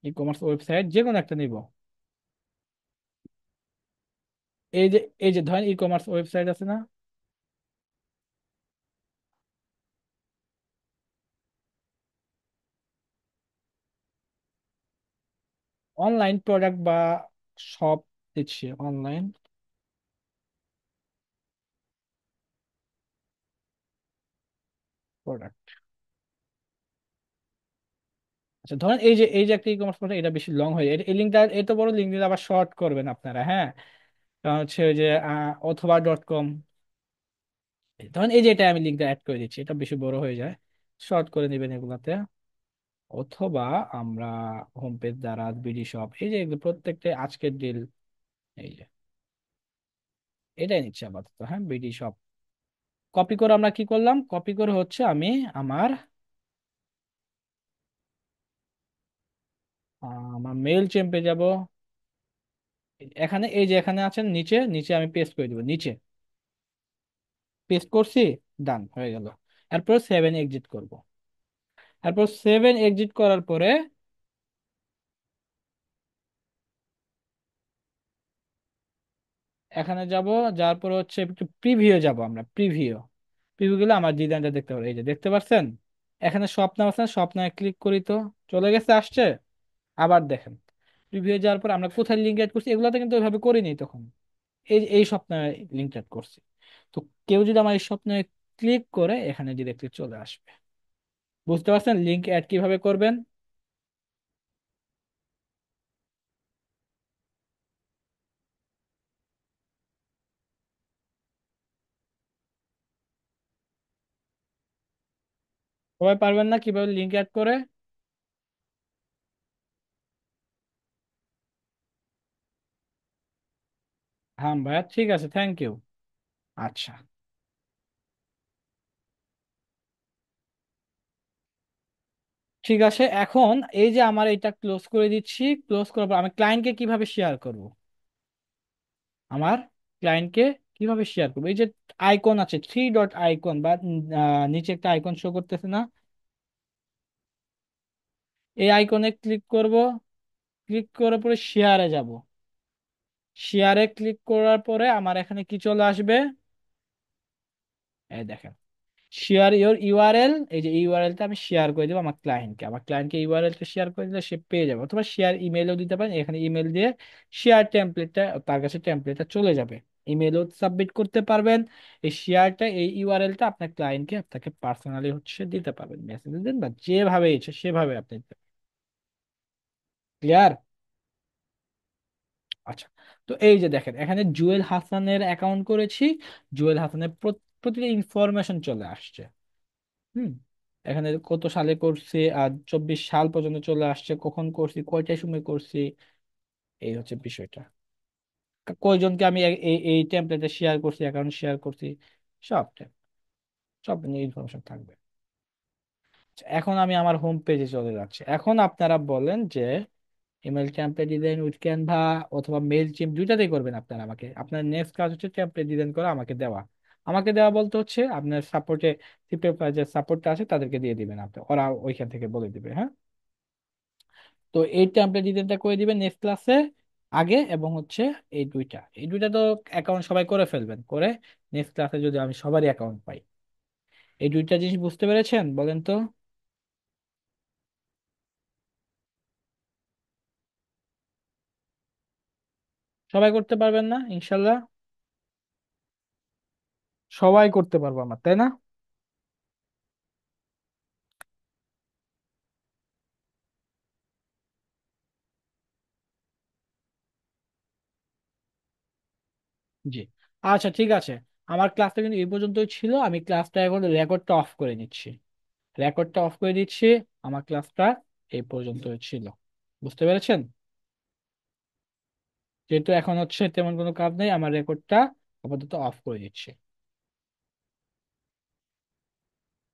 [SPEAKER 1] ই কমার্স ওয়েবসাইট যে কোনো একটা নিব। এই যে এই যে ধরেন ই কমার্স ওয়েবসাইট আছে না, অনলাইন প্রোডাক্ট বা শপ দিচ্ছি, অনলাইন প্রোডাক্ট। আচ্ছা ধরেন এই যে একটা ই কমার্স প্রোডাক্ট, এটা বেশি লং হয়ে যায়, এই লিঙ্কটা এত বড় লিঙ্ক দিলে আবার শর্ট করবেন আপনারা, হ্যাঁ। কারণ হচ্ছে ওই যে অথবা ডট কম, ধরেন এই যে এটা আমি লিঙ্কটা অ্যাড করে দিচ্ছি, এটা বেশি বড় হয়ে যায়, শর্ট করে নেবেন এগুলাতে। অথবা আমরা হোম পেজ দ্বারা বিডি শপ, এই যে এগুলো প্রত্যেকটা আজকের ডিল, এই যে এটাই নিচ্ছে আপাতত, হ্যাঁ বিডি শপ। কপি করে আমরা কি করলাম, কপি করে হচ্ছে আমি আমার আমার মেল চেম্পে যাব। এখানে এই যে এখানে আছেন নিচে, নিচে আমি পেস্ট করে দিব নিচে, পেস্ট করছি, ডান হয়ে গেল। এরপর 7 এক্সিট করব। এরপর 7 এক্সিট করার পরে এখানে যাব, যার পরে হচ্ছে একটু প্রিভিউ যাব, আমরা প্রিভিউ, প্রিভিউ গেলে আমার ডিজাইনটা দেখতে পারো, এই যে দেখতে পাচ্ছেন এখানে স্বপ্ন আছে, স্বপ্নে ক্লিক করি তো চলে গেছে, আসছে। আবার দেখেন প্রিভিউ যাওয়ার পর আমরা কোথায় লিঙ্ক অ্যাড করছি, এগুলোতে কিন্তু ওইভাবে করিনি তখন, এই স্বপ্নে লিঙ্ক অ্যাড করছি। তো কেউ যদি আমার এই স্বপ্নে ক্লিক করে এখানে ডিরেক্টলি চলে আসবে। বুঝতে পারছেন লিঙ্ক অ্যাড কিভাবে করবেন? সবাই পারবেন না কিভাবে লিঙ্ক অ্যাড করে? হ্যাঁ ভাইয়া, ঠিক আছে, থ্যাংক ইউ। আচ্ছা, ঠিক আছে। এখন এই যে আমার এটা ক্লোজ করে দিচ্ছি, ক্লোজ করার পর আমি ক্লায়েন্টকে কিভাবে শেয়ার করব, আমার ক্লায়েন্টকে কিভাবে শেয়ার করবো, এই যে আইকন আছে, 3 ডট আইকন বা নিচে একটা আইকন শো করতেছে না, এই আইকনে ক্লিক করব। ক্লিক করার পরে শেয়ারে যাব। শেয়ারে ক্লিক করার পরে আমার এখানে কি চলে আসবে, এই দেখেন শেয়ার ইওর ইউআরএল, এই যে ইউআরএলটা আমি শেয়ার করে দেবো আমার ক্লায়েন্টকে, আমার ক্লায়েন্টকে ইউআরএলটা শেয়ার করে দিলে সে পেয়ে যাবে, অথবা শেয়ার ইমেলও দিতে পারেন, এখানে ইমেল দিয়ে শেয়ার টেমপ্লেটটা তার কাছে টেমপ্লেটটা চলে যাবে, ইমেলও সাবমিট করতে পারবেন। এই শেয়ারটা এই ইউআরএলটা আপনার ক্লায়েন্টকে আপনাকে পার্সোনালি হচ্ছে দিতে পারবেন, মেসেজ দেন বা যেভাবে ইচ্ছে সেভাবে আপনি ক্লিয়ার। আচ্ছা, তো এই যে দেখেন এখানে জুয়েল হাসানের অ্যাকাউন্ট করেছি, জুয়েল হাসানের প্রতিটা ইনফরমেশন চলে আসছে। হুম, এখানে কত সালে করছি আর 24 সাল পর্যন্ত চলে আসছে, কখন করছি, কয়টার সময় করছি, এই হচ্ছে বিষয়টা। কয়জনকে আমি এই এই টেমপ্লেটে শেয়ার করছি, অ্যাকাউন্ট শেয়ার করছি, সব সব নিয়ে ইনফরমেশন থাকবে। আচ্ছা, এখন আমি আমার হোম পেজে চলে যাচ্ছি। এখন আপনারা বলেন যে email template design with Canva অথবা মেল চিম, দুইটাতেই করবেন আপনারা। আমাকে আপনার নেক্সট কাজ হচ্ছে টেমপ্লেট ডিজাইন করা, আমাকে দেওয়া। আমাকে দেওয়া বলতে হচ্ছে আপনার সাপোর্টে, যে সাপোর্টটা আছে তাদেরকে দিয়ে দিবেন আপনি, ওরা ওইখান থেকে বলে দিবে, হ্যাঁ। তো এই টেমপ্লেট ডিজাইনটা করে দিবেন নেক্সট ক্লাসে আগে, এবং হচ্ছে এই দুইটা তো অ্যাকাউন্ট সবাই করে ফেলবেন, করে নেক্সট ক্লাসে যদি আমি সবারই অ্যাকাউন্ট পাই। এই দুইটা জিনিস বুঝতে পেরেছেন বলেন তো? সবাই করতে পারবেন না ইনশাল্লাহ? সবাই করতে পারবো আমার, তাই না? জি, আচ্ছা ঠিক আছে। আমার ক্লাসটা কিন্তু এই পর্যন্তই ছিল, আমি ক্লাসটা এখন রেকর্ডটা অফ করে নিচ্ছি, রেকর্ডটা অফ করে দিচ্ছি। আমার ক্লাসটা এই পর্যন্তই ছিল, বুঝতে পেরেছেন? যেহেতু এখন হচ্ছে তেমন কোনো কাজ নেই, আমার রেকর্ডটা আপাতত অফ করে দিচ্ছি।